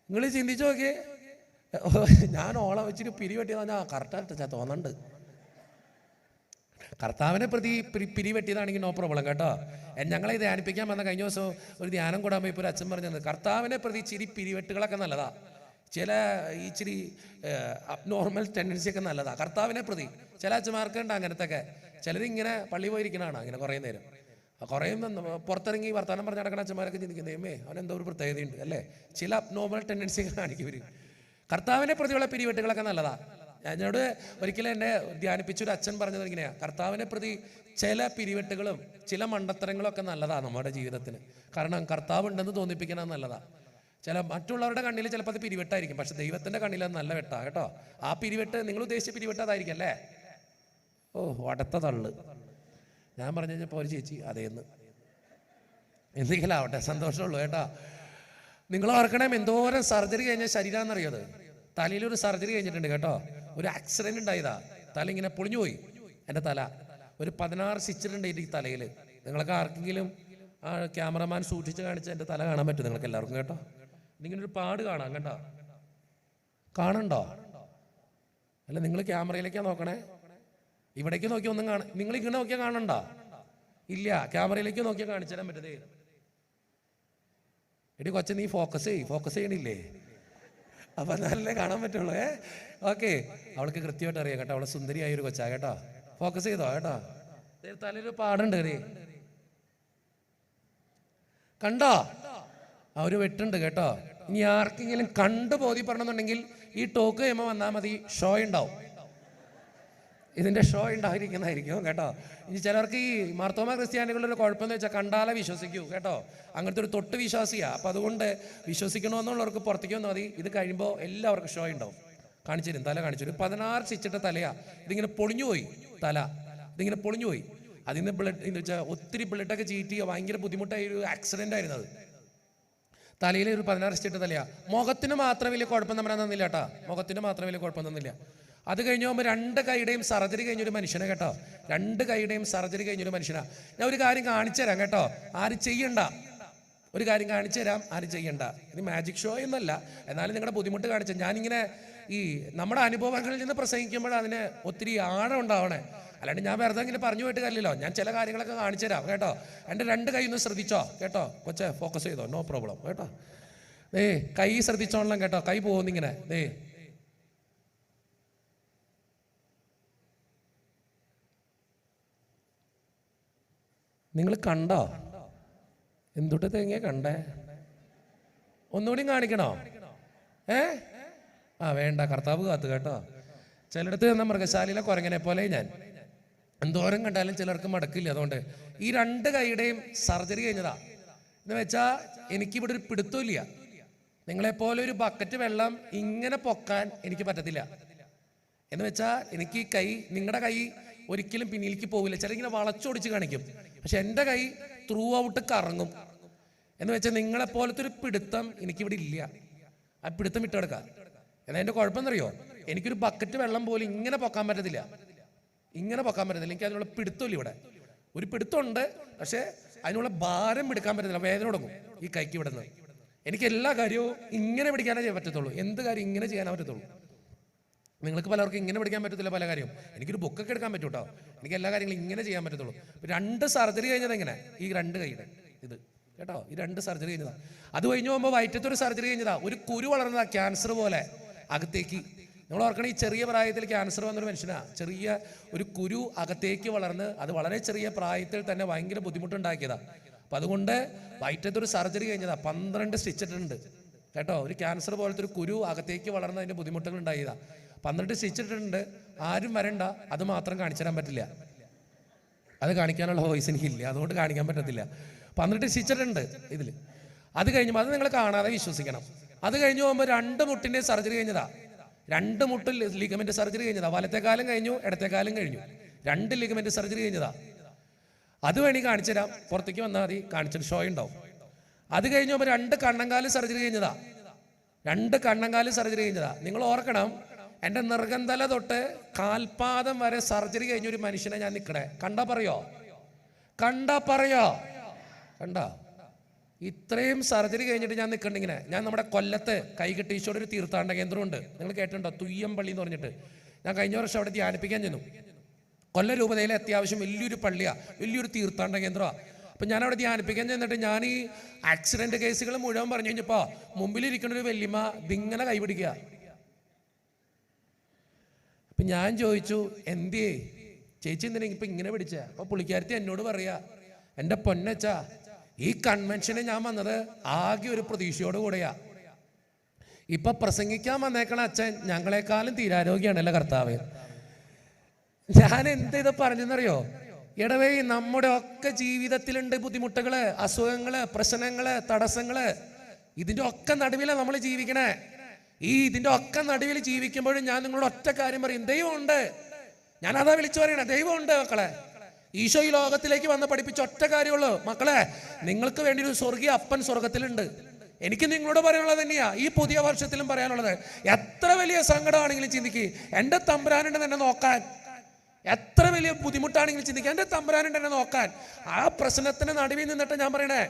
നിങ്ങൾ ചിന്തിച്ചു നോക്കിയേ. ഞാൻ ഓളം വെച്ചിട്ട് പിരിവെട്ടിയതാ, ഞാൻ കറക്റ്റായിട്ട് തോന്നുന്നുണ്ട്. കർത്താവിനെ പ്രതി പിരിവെട്ടിയതാണെങ്കിൽ നോ പ്രോബ്ലം കേട്ടോ. ഞങ്ങളെ ധ്യാനിപ്പിക്കാൻ വന്ന കഴിഞ്ഞ ദിവസം ഒരു ധ്യാനം കൂടാൻ പോയി ഇപ്പോൾ ഒരു അച്ഛൻ പറഞ്ഞത് കർത്താവിനെ പ്രതി ഇച്ചിരി പിരിവെട്ടുകളൊക്കെ നല്ലതാ, ചില ഇച്ചിരി അബ്നോർമൽ ടെൻഡൻസിയൊക്കെ നല്ലതാ കർത്താവിനെ പ്രതി. ചില അച്ഛന്മാർക്ക് ഉണ്ട് അങ്ങനത്തെ ഒക്കെ. ചിലരിങ്ങനെ പള്ളി പോയിരിക്കണതാണ് അങ്ങനെ കുറേ നേരം, കുറേ പുറത്തിറങ്ങി വർത്തമാനം പറഞ്ഞ് നടക്കുന്ന അച്ഛന്മാരൊക്കെ ചിന്തിക്കുന്നേ അവനെന്തോ ഒരു പ്രത്യേകതയുണ്ട് അല്ലേ. ചില അബ്നോർമൽ ടെൻഡൻസിയൊക്കെ കാണിക്കും ഇവർ. കർത്താവിനെ പ്രതിയുള്ള പിരിവെട്ടുകളൊക്കെ നല്ലതാ. എന്നോട് ഒരിക്കലും എന്നെ ധ്യാനിപ്പിച്ചൊരു അച്ഛൻ പറഞ്ഞത് ഇങ്ങനെയാണ്, കർത്താവിനെ പ്രതി ചില പിരിവെട്ടുകളും ചില മണ്ടത്തരങ്ങളും ഒക്കെ നല്ലതാണ് നമ്മുടെ ജീവിതത്തിന്. കാരണം കർത്താവ് ഉണ്ടെന്ന് തോന്നിപ്പിക്കണം നല്ലതാണ്. ചില മറ്റുള്ളവരുടെ കണ്ണിൽ ചിലപ്പോൾ അത് പിരിവെട്ടായിരിക്കും, പക്ഷെ ദൈവത്തിൻ്റെ കണ്ണിൽ അത് നല്ല വെട്ടാ കേട്ടോ. ആ പിരിവെട്ട് നിങ്ങൾ ഉദ്ദേശിച്ച പിരിവെട്ട് അതായിരിക്കും അല്ലേ. ഓ അടുത്ത തള്ളു. ഞാൻ പറഞ്ഞു കഴിഞ്ഞപ്പോൾ ഒരു ചേച്ചി അതേന്ന് എന്തെങ്കിലും ആവട്ടെ, സന്തോഷമുള്ളൂ കേട്ടോ. നിങ്ങൾ ഓർക്കണം എന്തോരം സർജറി കഴിഞ്ഞ ശരീരമാണെന്നറിയത്. തലയിലൊരു സർജറി കഴിഞ്ഞിട്ടുണ്ട് കേട്ടോ. ഒരു ആക്സിഡന്റ് ഉണ്ടായതാ, തല ഇങ്ങനെ പൊളിഞ്ഞു പോയി. എൻ്റെ തല ഒരു 16 സ്റ്റിച്ചിട്ടുണ്ട് ഈ തലയിൽ. നിങ്ങൾക്ക് ആർക്കെങ്കിലും ആ ക്യാമറമാൻ സൂക്ഷിച്ച് കാണിച്ച് എൻ്റെ തല കാണാൻ പറ്റും നിങ്ങൾക്ക് എല്ലാവർക്കും കേട്ടോ. ഇങ്ങനെ ഒരു പാട് കാണാം കേട്ടോ. കാണണ്ടോ? അല്ല നിങ്ങൾ ക്യാമറയിലേക്കാണ് നോക്കണേ, ഇവിടേക്ക് നോക്കി ഒന്നും കാണാം. നിങ്ങൾ ഇങ്ങനെ നോക്കിയാൽ കാണണ്ടോ? ഇല്ല, ക്യാമറയിലേക്ക് നോക്കിയാൽ കാണിച്ചു തരാൻ പറ്റതേ. എടി കൊച്ചെ നീ ഫോക്കസ് ചെയ്യണില്ലേ? അപ്പം നല്ല കാണാൻ പറ്റുള്ളൂ. ഓക്കെ, അവൾക്ക് കൃത്യമായിട്ട് അറിയാം കേട്ടോ. അവളെ സുന്ദരിയായ ഒരു കൊച്ചാ കേട്ടോ. ഫോക്കസ് ചെയ്തോ കേട്ടോ. തലൊരു പാടുണ്ട് കയറി കണ്ടോ? ആ ഒരു വെട്ടുണ്ട് കേട്ടോ. ഇനി ആർക്കെങ്കിലും കണ്ടു ബോധ്യപ്പെടണമെന്നുണ്ടെങ്കിൽ ഈ ടോക്ക് ചെയ്യുമ്പോൾ വന്നാൽ മതി, ഷോ ഉണ്ടാവും. ഇതിൻ്റെ ഷോ ഉണ്ടായിരിക്കുന്നതായിരിക്കും കേട്ടോ. ഇനി ചിലർക്ക് ഈ മാർത്തോമ ക്രിസ്ത്യാനികളുടെ ഒരു കുഴപ്പമെന്ന് വെച്ചാൽ കണ്ടാലേ വിശ്വസിക്കൂ കേട്ടോ. അങ്ങനത്തെ ഒരു തൊട്ട് വിശ്വാസിയാണ്. അപ്പം അതുകൊണ്ട് വിശ്വസിക്കണമെന്നുള്ളവർക്ക് പുറത്തേക്ക് വന്നാൽ മതി. ഇത് കഴിയുമ്പോൾ എല്ലാവർക്കും ഷോ ഉണ്ടാവും. കാണിച്ചു തരും, തല കാണിച്ചു തരും. 16 സ്റ്റിച്ചിട്ട തലയാണ്. ഇതിങ്ങനെ പൊളിഞ്ഞു പോയി തല, ഇതിങ്ങനെ പൊളിഞ്ഞു പോയി. അതിൽ നിന്ന് ബ്ലഡ് എന്ന് വെച്ചാൽ ഒത്തിരി ബ്ലഡൊക്കെ ചീറ്റി ഭയങ്കര ബുദ്ധിമുട്ടായ ഒരു ആക്സിഡൻ്റ് ആയിരുന്നത്. തലയിൽ ഒരു 16 സ്റ്റിച്ചിട്ട തലയാണ്. മുഖത്തിന് മാത്രം വലിയ കുഴപ്പം നമ്മുടെ തന്നില്ല കേട്ടോ. മുഖത്തിന് മാത്രം വലിയ കുഴപ്പം തന്നില്ല. അത് കഴിഞ്ഞ് പോകുമ്പോൾ 2 കൈയുടെയും സർജറി കഴിഞ്ഞൊരു മനുഷ്യനെ കേട്ടോ. 2 കൈയുടെയും സർജറി കഴിഞ്ഞൊരു മനുഷ്യനാണ്. ഞാൻ ഒരു കാര്യം കാണിച്ചു തരാം കേട്ടോ. ആരും ചെയ്യണ്ട, ഒരു കാര്യം കാണിച്ചു തരാം, ആരും ചെയ്യണ്ട. ഇത് മാജിക് ഷോ എന്നല്ല, എന്നാലും നിങ്ങളുടെ ബുദ്ധിമുട്ട് കാണിച്ച ഞാനിങ്ങനെ ഈ നമ്മുടെ അനുഭവങ്ങളിൽ നിന്ന് പ്രസംഗിക്കുമ്പോൾ അതിന് ഒത്തിരി ആഴം ഉണ്ടാവണേ. അല്ലാണ്ട് ഞാൻ വെറുതെ ഇങ്ങനെ പറഞ്ഞു പോയിട്ട് കാര്യമില്ലല്ലോ. ഞാൻ ചില കാര്യങ്ങളൊക്കെ കാണിച്ചു തരാം കേട്ടോ. എൻ്റെ 2 കൈ ഒന്ന് ശ്രദ്ധിച്ചോ കേട്ടോ. കൊച്ചെ ഫോക്കസ് ചെയ്തോ, നോ പ്രോബ്ലം കേട്ടോ. കൈ ശ്രദ്ധിച്ചോളാം കേട്ടോ. കൈ പോകുന്നിങ്ങനെ നിങ്ങൾ കണ്ടോ? എന്തുട്ട് തേങ്ങ കണ്ടേ? ഒന്നുകൂടി കാണിക്കണോ? വേണ്ട, കർത്താവ് കാത്തു കേട്ടോ. ചിലടത്ത് ചെന്ന മൃഗശാലയിലെ കുരങ്ങനെ പോലെ ഞാൻ എന്തോരം കണ്ടാലും ചിലർക്ക് മടക്കില്ല. അതുകൊണ്ട് ഈ 2 കൈയുടെയും സർജറി കഴിഞ്ഞതാ. എന്ന് വെച്ചാൽ എനിക്കിവിടെ ഒരു പിടുത്തമില്ല. നിങ്ങളെപ്പോലെ ഒരു ബക്കറ്റ് വെള്ളം ഇങ്ങനെ പൊക്കാൻ എനിക്ക് പറ്റത്തില്ല. എന്ന് വെച്ചാൽ എനിക്ക് ഈ കൈ, നിങ്ങളുടെ കൈ ഒരിക്കലും പിന്നിലേക്ക് പോകില്ല. ചിലങ്ങനെ വളച്ചൊടിച്ച് കാണിക്കും, പക്ഷെ എൻ്റെ കൈ ത്രൂ ഔട്ട് കറങ്ങും. എന്ന് വെച്ചാൽ നിങ്ങളെപ്പോലത്തെ ഒരു പിടുത്തം എനിക്കിവിടെ ഇല്ല. ആ പിടുത്തം വിട്ടെടുക്കാം. എന്നാൽ എൻ്റെ കുഴപ്പമെന്നറിയോ, എനിക്കൊരു ബക്കറ്റ് വെള്ളം പോലും ഇങ്ങനെ പൊക്കാൻ പറ്റത്തില്ല. ഇങ്ങനെ പൊക്കാൻ പറ്റത്തില്ല. എനിക്ക് അതിനുള്ള പിടുത്തമില്ല. ഇവിടെ ഒരു പിടുത്തമുണ്ട്, പക്ഷേ അതിനുള്ള ഭാരം എടുക്കാൻ പറ്റത്തില്ല. വേദന തുടങ്ങും ഈ കൈക്ക് ഇവിടെ നിന്ന്. എനിക്ക് എല്ലാ കാര്യവും ഇങ്ങനെ പിടിക്കാനേ ചെയ്യാൻ പറ്റത്തുള്ളൂ. എന്ത് കാര്യം ഇങ്ങനെ ചെയ്യാനേ പറ്റത്തുള്ളൂ. നിങ്ങൾക്ക് പലർക്കും ഇങ്ങനെ പിടിക്കാൻ പറ്റത്തില്ല പല കാര്യവും. എനിക്കൊരു ബുക്കൊക്കെ എടുക്കാൻ പറ്റും കേട്ടോ. എനിക്ക് എല്ലാ കാര്യങ്ങളും ഇങ്ങനെ ചെയ്യാൻ പറ്റത്തുള്ളൂ. 2 സർജറി കഴിഞ്ഞത് എങ്ങനെ? ഈ 2 കൈയുടെ ഇത് കേട്ടോ. ഈ 2 സർജറി കഴിഞ്ഞതാ. അത് കഴിഞ്ഞ് പോകുമ്പോൾ വയറ്റത്തൊരു സർജറി കഴിഞ്ഞതാ. ഒരു കുരു വളർന്നതാ, ക്യാൻസർ പോലെ അകത്തേക്ക്. നിങ്ങൾ ഓർക്കണം, ഈ ചെറിയ പ്രായത്തിൽ ക്യാൻസർ വന്നൊരു മനുഷ്യനാ. ചെറിയ ഒരു കുരു അകത്തേക്ക് വളർന്ന് അത് വളരെ ചെറിയ പ്രായത്തിൽ തന്നെ ഭയങ്കര ബുദ്ധിമുട്ടുണ്ടാക്കിയതാ. അപ്പം അതുകൊണ്ട് വയറ്റത്തൊരു സർജറി കഴിഞ്ഞതാ. 12 സ്റ്റിച്ച് ഇട്ടിട്ടുണ്ട് കേട്ടോ. ഒരു ക്യാൻസർ പോലത്തെ ഒരു കുരു അകത്തേക്ക് വളർന്ന് അതിൻ്റെ ബുദ്ധിമുട്ടുകൾ ഉണ്ടായതാ. 12 സ്റ്റിച്ച് ഇട്ടിട്ടുണ്ട്. ആരും വരണ്ട, അത് മാത്രം കാണിച്ചു തരാൻ പറ്റില്ല. അത് കാണിക്കാനുള്ള വോയിസ് എനിക്കില്ല, അതുകൊണ്ട് കാണിക്കാൻ പറ്റത്തില്ല. 12 സ്റ്റിച്ച് ഇട്ടിട്ടുണ്ട് ഇതിൽ. അത് കഴിഞ്ഞപ്പോൾ അത് നിങ്ങൾ കാണാതെ വിശ്വസിക്കണം. അത് കഴിഞ്ഞ് പോകുമ്പോൾ 2 മുട്ടിൻ്റെ സർജറി കഴിഞ്ഞതാ. 2 മുട്ടിൽ ലിഗമെന്റ് സർജറി കഴിഞ്ഞതാ. വലത്തേക്കാലം കഴിഞ്ഞു, ഇടത്തേക്കാലം കഴിഞ്ഞു. 2 ലിഗമെന്റ് സർജറി കഴിഞ്ഞതാ. അത് വേണി കാണിച്ചു തരാം, പുറത്തേക്ക് വന്നാൽ മതി, കാണിച്ചിട്ട് ഷോ ഉണ്ടാവും. അത് കഴിഞ്ഞ് പോകുമ്പോൾ 2 കണ്ണങ്കാല് സർജറി കഴിഞ്ഞതാ. 2 കണ്ണങ്കാല് സർജറി കഴിഞ്ഞതാ. നിങ്ങൾ ഓർക്കണം, എൻ്റെ നിർഗന്ധല തൊട്ട് കാൽപാദം വരെ സർജറി കഴിഞ്ഞൊരു മനുഷ്യനെ ഞാൻ നിൽക്കണേ. കണ്ടാ പറയോ? കണ്ടാ പറയോ? കണ്ട ഇത്രയും സർജറി കഴിഞ്ഞിട്ട് ഞാൻ നിൽക്കണ്ടിങ്ങനെ, ഞാൻ നമ്മുടെ കൊല്ലത്ത് കൈകെട്ടി ഈശോയുടെ ഒരു തീർത്ഥാടന കേന്ദ്രമുണ്ട്, നിങ്ങൾ കേട്ടിട്ടുണ്ടോ? തുയ്യംപള്ളി എന്ന് പറഞ്ഞിട്ട്. ഞാൻ കഴിഞ്ഞ വർഷം അവിടെ ധ്യാനിപ്പിക്കാൻ ചെന്നു. കൊല്ലം രൂപതയിലെ അത്യാവശ്യം വലിയൊരു പള്ളിയാണ്, വലിയൊരു തീർത്ഥാടന കേന്ദ്രമാണ്. അപ്പം ഞാൻ അവിടെ ധ്യാനിപ്പിക്കാൻ ചെന്നിട്ട് ഞാൻ ഈ ആക്സിഡന്റ് കേസുകൾ മുഴുവൻ പറഞ്ഞു കഴിഞ്ഞപ്പോൾ മുമ്പിലിരിക്കുന്ന ഒരു വല്യമ്മ ഇതിങ്ങനെ കൈപിടിക്കുക. അപ്പം ഞാൻ ചോദിച്ചു, എന്തേ ചേച്ചി എന്തിനാ ഇപ്പം ഇങ്ങനെ പിടിച്ച? അപ്പോൾ പുള്ളിക്കാരത്തി എന്നോട് പറയാ, എൻ്റെ പൊന്നച്ചാ, ഈ കൺവെൻഷന് ഞാൻ വന്നത് ആകെ ഒരു പ്രതീക്ഷയോട് കൂടെയാ. ഇപ്പൊ പ്രസംഗിക്കാൻ വന്നേക്കണ അച്ഛൻ ഞങ്ങളെക്കാളും തീരാരോഗ്യാണല്ലോ കർത്താവ്. ഞാൻ എന്ത് ഇത് പറഞ്ഞെന്നറിയോ? ഇടവേ, നമ്മുടെ ഒക്കെ ജീവിതത്തിലുണ്ട് ബുദ്ധിമുട്ടുകള്, അസുഖങ്ങള്, പ്രശ്നങ്ങള്, തടസ്സങ്ങള്. ഇതിന്റെ ഒക്കെ നടുവിലാണ് നമ്മൾ ജീവിക്കണേ. ഇതിന്റെ ഒക്കെ നടുവിൽ ജീവിക്കുമ്പോഴും ഞാൻ നിങ്ങളോട് ഒറ്റ കാര്യം പറയും, ദൈവമുണ്ട്. ഞാൻ അതാ വിളിച്ചു പറയണേ, ദൈവമുണ്ട് മക്കളെ. ഈശോ ഈ ലോകത്തിലേക്ക് വന്ന് പഠിപ്പിച്ച ഒറ്റ കാര്യമുള്ളൂ, മക്കളെ, നിങ്ങൾക്ക് വേണ്ടി ഒരു സ്വർഗീയ അപ്പൻ സ്വർഗത്തിലുണ്ട്. എനിക്ക് നിങ്ങളോട് പറയാനുള്ളത് തന്നെയാ ഈ പുതിയ വർഷത്തിലും പറയാനുള്ളത്. എത്ര വലിയ സങ്കടമാണെങ്കിലും ചിന്തിക്കുക, എൻ്റെ തമ്പുരാനുണ്ട് എന്നെ നോക്കാൻ. എത്ര വലിയ ബുദ്ധിമുട്ടാണെങ്കിലും ചിന്തിക്കുക, എൻ്റെ തമ്പുരാനുണ്ട് എന്നെ നോക്കാൻ. ആ പ്രശ്നത്തിന് നടുവിൽ നിന്നിട്ട് ഞാൻ പറയണേ,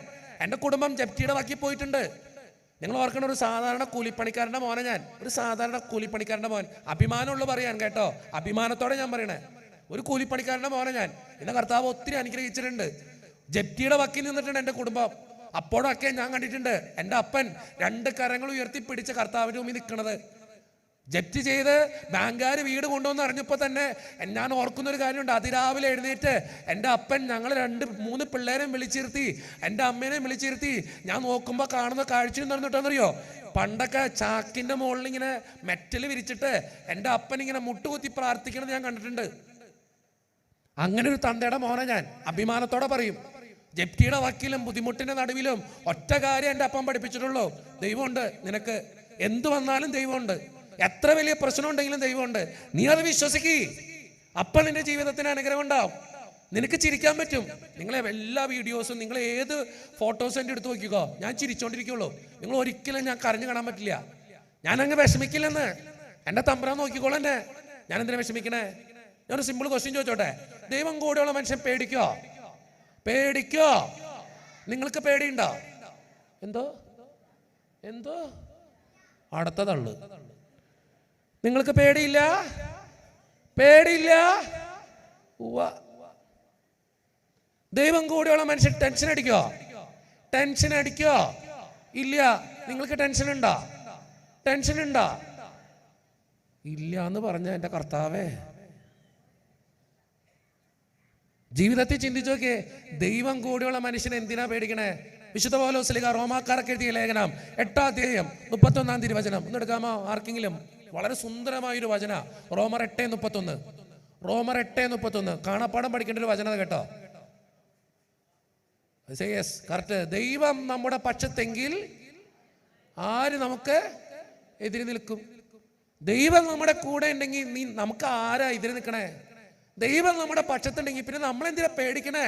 എൻ്റെ കുടുംബം ജപ്തിയുടെ ബാക്കി പോയിട്ടുണ്ട്. നിങ്ങൾ ഓർക്കണ, ഒരു സാധാരണ കൂലിപ്പണിക്കാരൻ്റെ മോനെ ഞാൻ, ഒരു സാധാരണ കൂലിപ്പണിക്കാരൻ്റെ മോൻ. അഭിമാനമുള്ള പറയാൻ കേട്ടോ, അഭിമാനത്തോടെ ഞാൻ പറയണേ, ഒരു കൂലിപ്പണിക്കാരൻ്റെ മോനെ ഞാൻ. എന്നെ കർത്താവ് ഒത്തിരി അനുഗ്രഹിച്ചിട്ടുണ്ട്. ജപ്തിയുടെ വക്കിൽ നിന്നിട്ടുണ്ട് എൻ്റെ കുടുംബം. അപ്പോഴൊക്കെ ഞാൻ കണ്ടിട്ടുണ്ട് എൻ്റെ അപ്പൻ 2 കരങ്ങൾ ഉയർത്തി പിടിച്ച കർത്താവിൻ്റെ മുമ്പിൽ നിൽക്കുന്നത്. ജപ്തി ചെയ്ത് ബാങ്കുകാർ വീട് കൊണ്ടുവന്ന് അറിഞ്ഞപ്പോൾ തന്നെ ഞാൻ ഓർക്കുന്നൊരു കാര്യമുണ്ട്. അതിരാവിലെ എഴുന്നേറ്റ് എൻ്റെ അപ്പൻ ഞങ്ങൾ 2-3 പിള്ളേരെയും വിളിച്ചിരുത്തി, എൻ്റെ അമ്മേനെയും വിളിച്ചിരുത്തി. ഞാൻ നോക്കുമ്പോൾ കാണുന്ന കാഴ്ചയും നടന്നിട്ടെന്നറിയോ? പണ്ടൊക്കെ ചാക്കിൻ്റെ മുകളിൽ ഇങ്ങനെ മെറ്റൽ വിരിച്ചിട്ട് എൻ്റെ അപ്പൻ ഇങ്ങനെ മുട്ടുകുത്തി പ്രാർത്ഥിക്കണത് ഞാൻ കണ്ടിട്ടുണ്ട്. അങ്ങനെ ഒരു തന്തയുടെ മോനെ ഞാൻ അഭിമാനത്തോടെ പറയും. ജപ്തിയുടെ വക്കിലും ബുദ്ധിമുട്ടിന്റെ നടുവിലും ഒറ്റ കാര്യം എൻ്റെ അപ്പം പഠിപ്പിച്ചിട്ടുള്ളൂ, ദൈവമുണ്ട്. നിനക്ക് എന്തു വന്നാലും ദൈവമുണ്ട്. എത്ര വലിയ പ്രശ്നം ഉണ്ടെങ്കിലും ദൈവമുണ്ട്. നീ അത് വിശ്വസിക്കേ, അപ്പം നിന്റെ ജീവിതത്തിന് അനുഗ്രഹം ഉണ്ടാവും. നിനക്ക് ചിരിക്കാൻ പറ്റും. നിങ്ങളെ എല്ലാ വീഡിയോസും, നിങ്ങൾ ഏത് ഫോട്ടോസ് എൻ്റെ എടുത്ത് നോക്കിക്കോ, ഞാൻ ചിരിച്ചോണ്ടിരിക്കുള്ളൂ. നിങ്ങൾ ഒരിക്കലും ഞാൻ കരഞ്ഞു കാണാൻ പറ്റില്ല. ഞാൻ അങ്ങ് വിഷമിക്കില്ലെന്ന് എൻ്റെ തമ്പുരാൻ നോക്കിക്കോളൂ എന്നെ. ഞാൻ എന്തിനാ വിഷമിക്കണേ? ഞാനൊരു സിമ്പിൾ ക്വസ്റ്റ്യൻ ചോദിച്ചോട്ടെ, ദൈവം കൂടെയുള്ള മനുഷ്യൻ പേടിക്കോ? പേടിക്കോ? നിങ്ങൾക്ക് പേടിയുണ്ടോ? എന്തോ എന്തോ അടുത്തതള്ളു. നിങ്ങൾക്ക് പേടിയില്ല? പേടിയില്ല? ദൈവം കൂടെയുള്ള മനുഷ്യൻ ടെൻഷൻ അടിക്കോ? ടെൻഷൻ അടിക്കോ? ഇല്ല. നിങ്ങൾക്ക് ടെൻഷൻ ഉണ്ടോ? ടെൻഷൻ ഉണ്ടോ? ഇല്ല എന്ന് പറഞ്ഞ എൻ്റെ കർത്താവേ, ജീവിതത്തിൽ ചിന്തിച്ചു നോക്കിയേ, ദൈവം കൂടെയുള്ള മനുഷ്യനെ എന്തിനാ പേടിക്കണേ? വിശുദ്ധ പൗലോസ് റോമാക്കാർക്ക് എഴുതിയ ലേഖനം 8-ാം അധ്യായം 31-ാം തിരുവചനം ഒന്ന് എടുക്കാമോ ആർക്കെങ്കിലും? വളരെ സുന്ദരമായൊരു വചന, റോമർ 8:31. റോമർ 8:31 കാണാപ്പാടം പഠിക്കേണ്ട ഒരു വചനം കേട്ടോ. Yes, correct. ദൈവം നമ്മുടെ പക്ഷത്തെങ്കിൽ ആര് നമുക്ക് എതിര് നിൽക്കും? ദൈവം നമ്മുടെ കൂടെ ഉണ്ടെങ്കിൽ നമുക്ക് ആരാ എതിര് നിൽക്കണേ? ദൈവം നമ്മുടെ പക്ഷത്തുണ്ടെങ്കിൽ പിന്നെ നമ്മളെന്തിനാ പേടിക്കണേ?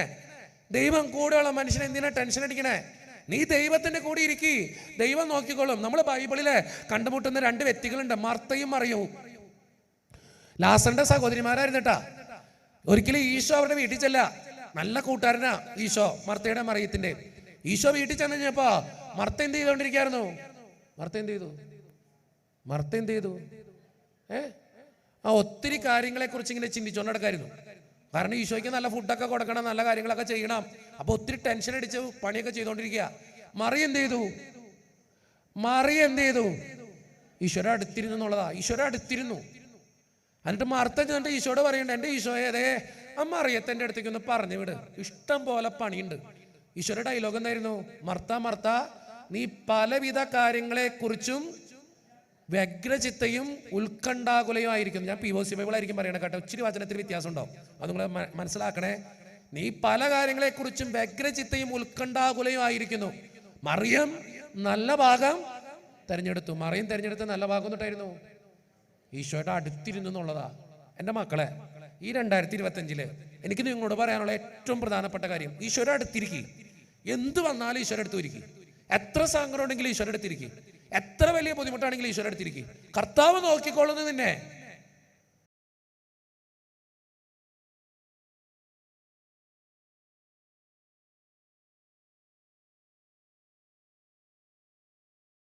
ദൈവം കൂടെയുള്ള മനുഷ്യൻ എന്തിനാ ടെൻഷൻ അടിക്കണേ? നീ ദൈവത്തിന്റെ കൂടെ ഇരിക്കി, ദൈവം നോക്കിക്കോളും. നമ്മൾ ബൈബിളില് കണ്ടുമുട്ടുന്ന 2 വ്യക്തികളുണ്ട്, മർത്തയും മറിയവും. ലാസറിന്റെ സഹോദരിമാരായിരുന്നു കേട്ടാ. ഒരിക്കലും ഈശോ അവരുടെ വീട്ടിൽ ചെല്ല, നല്ല കൂട്ടുകാരനാ ഈശോ, മർത്തയുടെ മറിയത്തിന്റെ. ഈശോ വീട്ടിൽ ചെന്ന് കഴിഞ്ഞപ്പോ മർത്ത എന്ത് ചെയ്തോണ്ടിരിക്കായിരുന്നു? മർത്ത എന്ത് ചെയ്തു? ഒത്തിരി കാര്യങ്ങളെ കുറിച്ച് ഇങ്ങനെ ചിന്തിച്ചുകൊണ്ട് നടക്കായിരുന്നു. കാരണം ഈശോയ്ക്ക് നല്ല ഫുഡൊക്കെ കൊടുക്കണം, നല്ല കാര്യങ്ങളൊക്കെ ചെയ്യണം. അപ്പൊ ഒത്തിരി ടെൻഷൻ അടിച്ച് പണിയൊക്കെ ചെയ്തോണ്ടിരിക്കുക. മറിയ എന്ത് ചെയ്തു? ഈശോയുടെ അടുത്തിരുന്നു എന്നുള്ളതാ. ഈശോയുടെ അടുത്തിരുന്നു. എന്നിട്ട് മർത്ത ചെന്നിട്ട് ഈശോയോട് പറയണ്ട, എൻ്റെ ഈശോയെ അതെ മറിയത്തെ എൻ്റെ അടുത്തേക്ക് ഒന്ന് പറഞ്ഞു വിട്, ഇഷ്ടം പോലെ പണിയുണ്ട്. ഈശോയുടെ ഡയലോഗ് എന്തായിരുന്നു? മർത്ത, നീ പലവിധ കാര്യങ്ങളെ കുറിച്ചും വ്യഗ്രചിത്തയും ഉത്കണ്ഠാകുലയും ആയിരിക്കും. ഞാൻ POC ബൈബിളായിരിക്കും പറയണേ കേട്ടോ, ഒത്തിരി വചനത്തിൽ വ്യത്യാസം ഉണ്ടാവും, അത് നിങ്ങൾ മനസ്സിലാക്കണേ. നീ പല കാര്യങ്ങളെ കുറിച്ചും വ്യഗ്രചിത്തയും ഉത്കണ്ഠാകുലയും ആയിരിക്കുന്നു. മറിയം നല്ല ഭാഗം തെരഞ്ഞെടുത്തു. മറിയം തെരഞ്ഞെടുത്ത നല്ല ഭാഗം തൊട്ടായിരുന്നു ഈശോയുടെ അടുത്തിരുന്നു എന്നുള്ളതാ. എൻ്റെ മക്കളെ, ഈ 2025 എനിക്ക് നിങ്ങളോട് പറയാനുള്ള ഏറ്റവും പ്രധാനപ്പെട്ട കാര്യം, ഈശോയുടെ അടുത്തിരിക്കും. എന്ത് വന്നാലും ഈശോയുടെ അടുത്ത് ഇരിക്കും. എത്ര സങ്കടം ഉണ്ടെങ്കിലും ഈശോയുടെ അടുത്തിരിക്കും. എത്ര വലിയ ബുദ്ധിമുട്ടാണെങ്കിലും ഈശോയുടെ അടുത്തിരിക്കും. കർത്താവ് നോക്കിക്കൊള്ളുന്നു നിന്നെ.